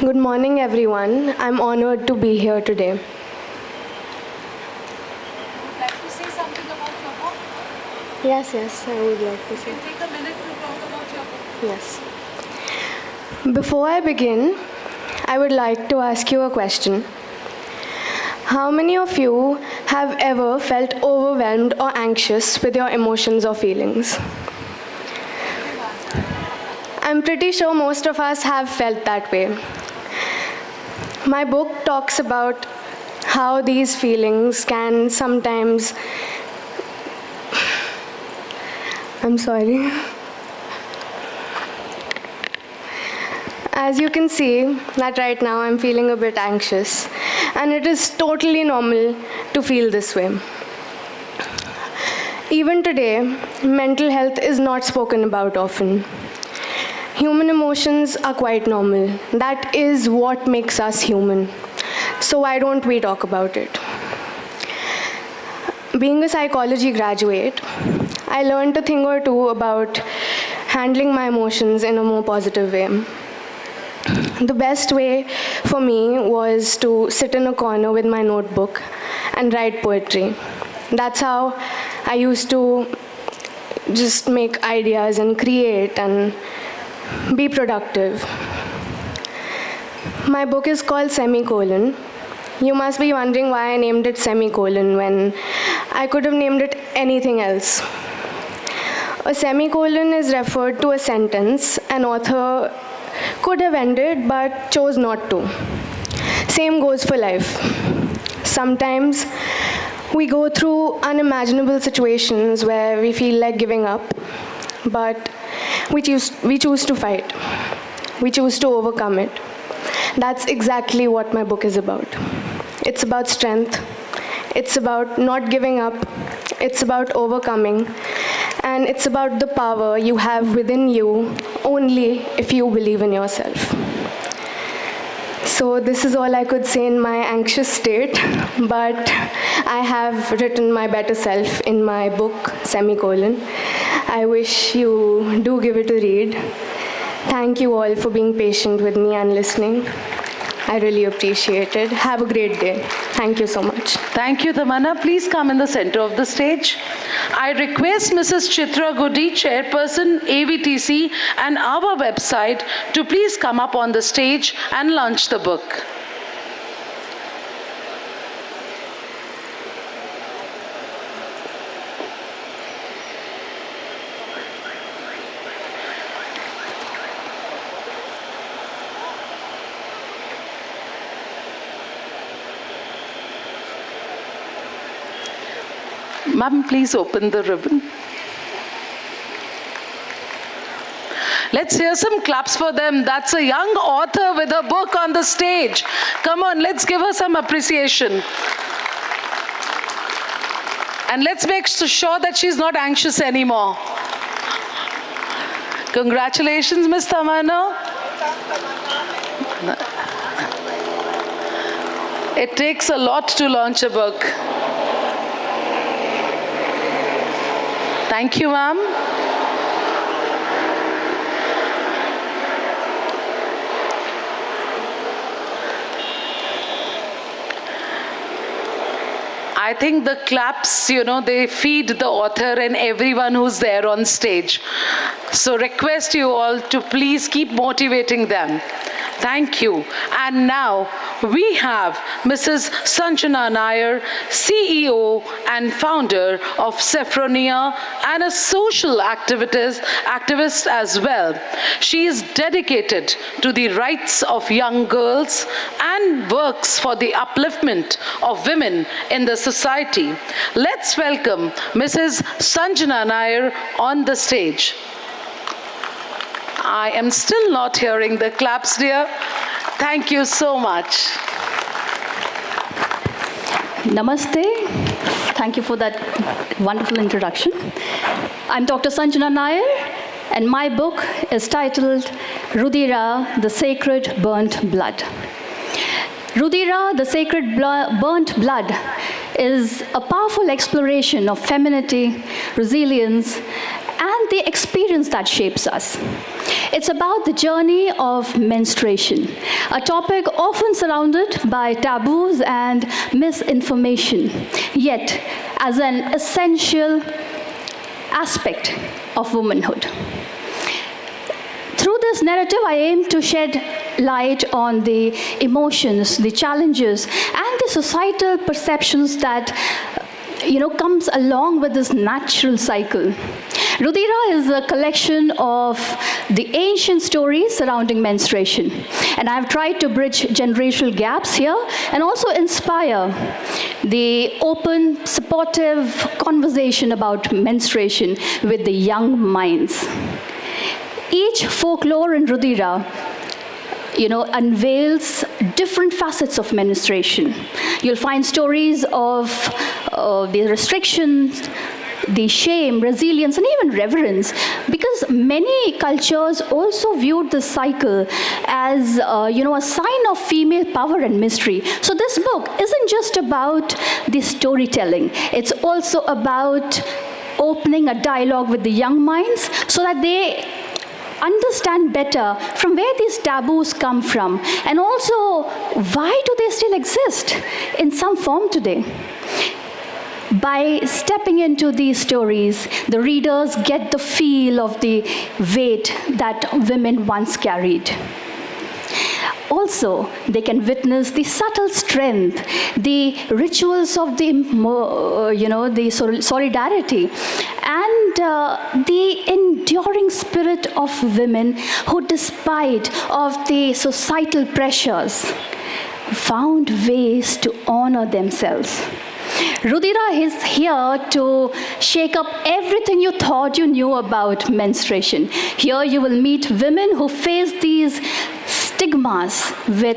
Good morning, everyone. I'm honored to be here today. Would you like to say something about your book? Yes, I would like to say. You can take a minute to talk about your book. Yes. Before I begin, I would like to ask you a question. How many of you have ever felt overwhelmed or anxious with your emotions or feelings? I'm pretty sure most of us have felt that way. My book talks about how these feelings can sometimes... I'm sorry. As you can see, that right now I'm feeling a bit anxious. and it is totally normal to feel this way. Even today, mental health is not spoken about often. Human emotions are quite normal. That is what makes us human. So why don't we talk about it? Being a psychology graduate, I learned a thing or two about handling my emotions in a more positive way. The best way for me was to sit in a corner with my notebook and write poetry. That's how I used to just make ideas and create and be productive. My book is called Semicolon. You must be wondering why I named it Semicolon when I could have named it anything else. A semicolon is referred to a sentence an author could have ended but chose not to. Same goes for life. Sometimes we go through unimaginable situations where we feel like giving up, but we choose to fight. We choose to overcome it. That's exactly what my book is about. It's about strength. It's about not giving up. It's about overcoming. And it's about the power you have within you only if you believe in yourself. So this is all I could say in my anxious state, but I have written my better self in my book, Semicolon. I wish you do give it a read. Thank you all for being patient with me and listening. I really appreciate it. Have a great day. Thank you so much. Thank you, Tamanna. Please come in the center of the stage. I request Mrs. Chitra Goody, Chairperson, AWTC and AWWA website, to please come up on the stage and launch the book. Ma'am, please open the ribbon. Let's hear some claps for them. That's a young author with a book on the stage. Come on, let's give her some appreciation. And let's make sure that she's not anxious anymore. Congratulations, Ms. Tamanna. It takes a lot to launch a book. Thank you, ma'am. I think the claps, they feed the author and everyone who's there on stage. So request you all to please keep motivating them. Thank you. And now we have Mrs. Sanjana Nair, CEO and founder of Saffronia and a social activist as well. She is dedicated to the rights of young girls and works for the upliftment of women in the society. Let's welcome Mrs. Sanjana Nair on the stage. I am still not hearing the claps, dear. Thank you so much. Namaste. Thank you for that wonderful introduction. I'm Dr. Sanjana Nair, and my book is titled Rudira, the Sacred Burnt Blood. Rudira, the Sacred Burnt Blood, is a powerful exploration of femininity, resilience, and the experience that shapes us. It's about the journey of menstruation, a topic often surrounded by taboos and misinformation, yet as an essential aspect of womanhood. Through this narrative, I aim to shed light on the emotions, the challenges, and the societal perceptions that comes along with this natural cycle. Rudira is a collection of the ancient stories surrounding menstruation. And I've tried to bridge generational gaps here and also inspire the open, supportive conversation about menstruation with the young minds. Each folklore in Rudira unveils different facets of menstruation. You'll find stories of the restrictions, the shame, resilience, and even reverence, because many cultures also viewed this cycle as a sign of female power and mystery. So this book isn't just about the storytelling, it's also about opening a dialogue with the young minds so that they understand better from where these taboos come from, and also why do they still exist in some form today. By stepping into these stories, the readers get the feel of the weight that women once carried. Also, they can witness the subtle strength, the rituals of the solidarity, and the enduring spirit of women who, despite of the societal pressures, found ways to honor themselves. Rudira is here to shake up everything you thought you knew about menstruation. Here you will meet women who face these stigmas with,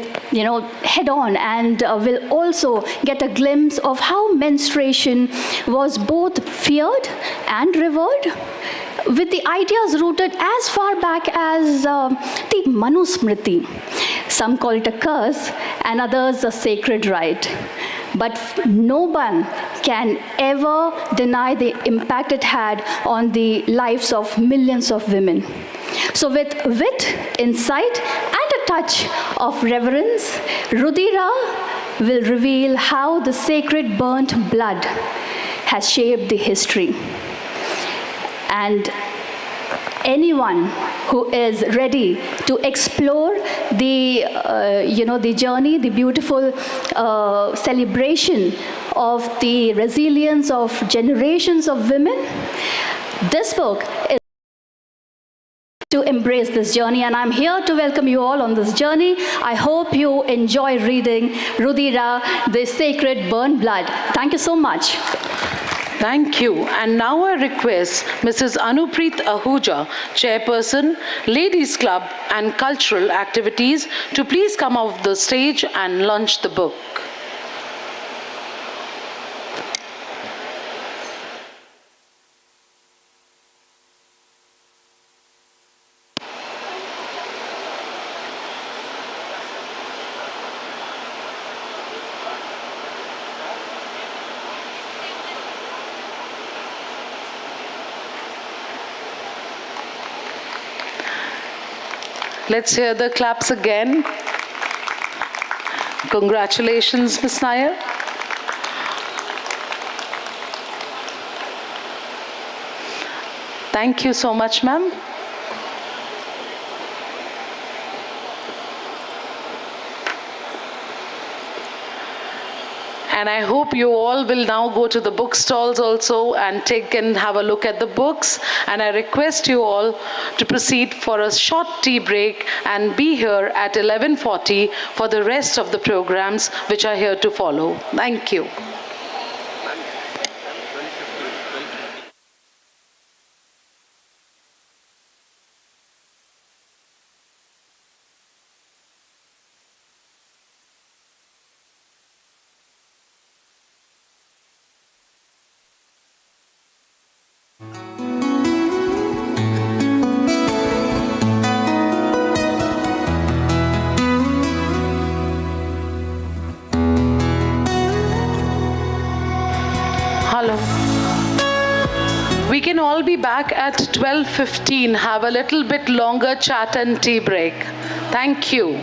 head on, and will also get a glimpse of how menstruation was both feared and revered, with the ideas rooted as far back as the Manusmriti. Some call it a curse, and others a sacred right. But no one can ever deny the impact it had on the lives of millions of women. So with wit, insight, and a touch of reverence, Rudira will reveal how the sacred burnt blood has shaped the history. And anyone who is ready to explore the, the journey, the beautiful celebration of the resilience of generations of women, this book is to embrace this journey, and I'm here to welcome you all on this journey. I hope you enjoy reading Rudira, the Sacred Burnt Blood. Thank you so much. Thank you. And now I request Mrs. Anupreet Ahuja, Chairperson, Ladies Club and Cultural Activities, to please come off the stage and launch the book. Let's hear the claps again. Congratulations, Ms. Nair. Thank you so much, ma'am. And I hope you all will now go to the bookstores also and take and have a look at the books. And I request you all to proceed for a short tea break and be here at 11:40 for the rest of the programs which are here to follow. Thank you. We can all be back at 12:15. Have a little bit longer chat and tea break. Thank you.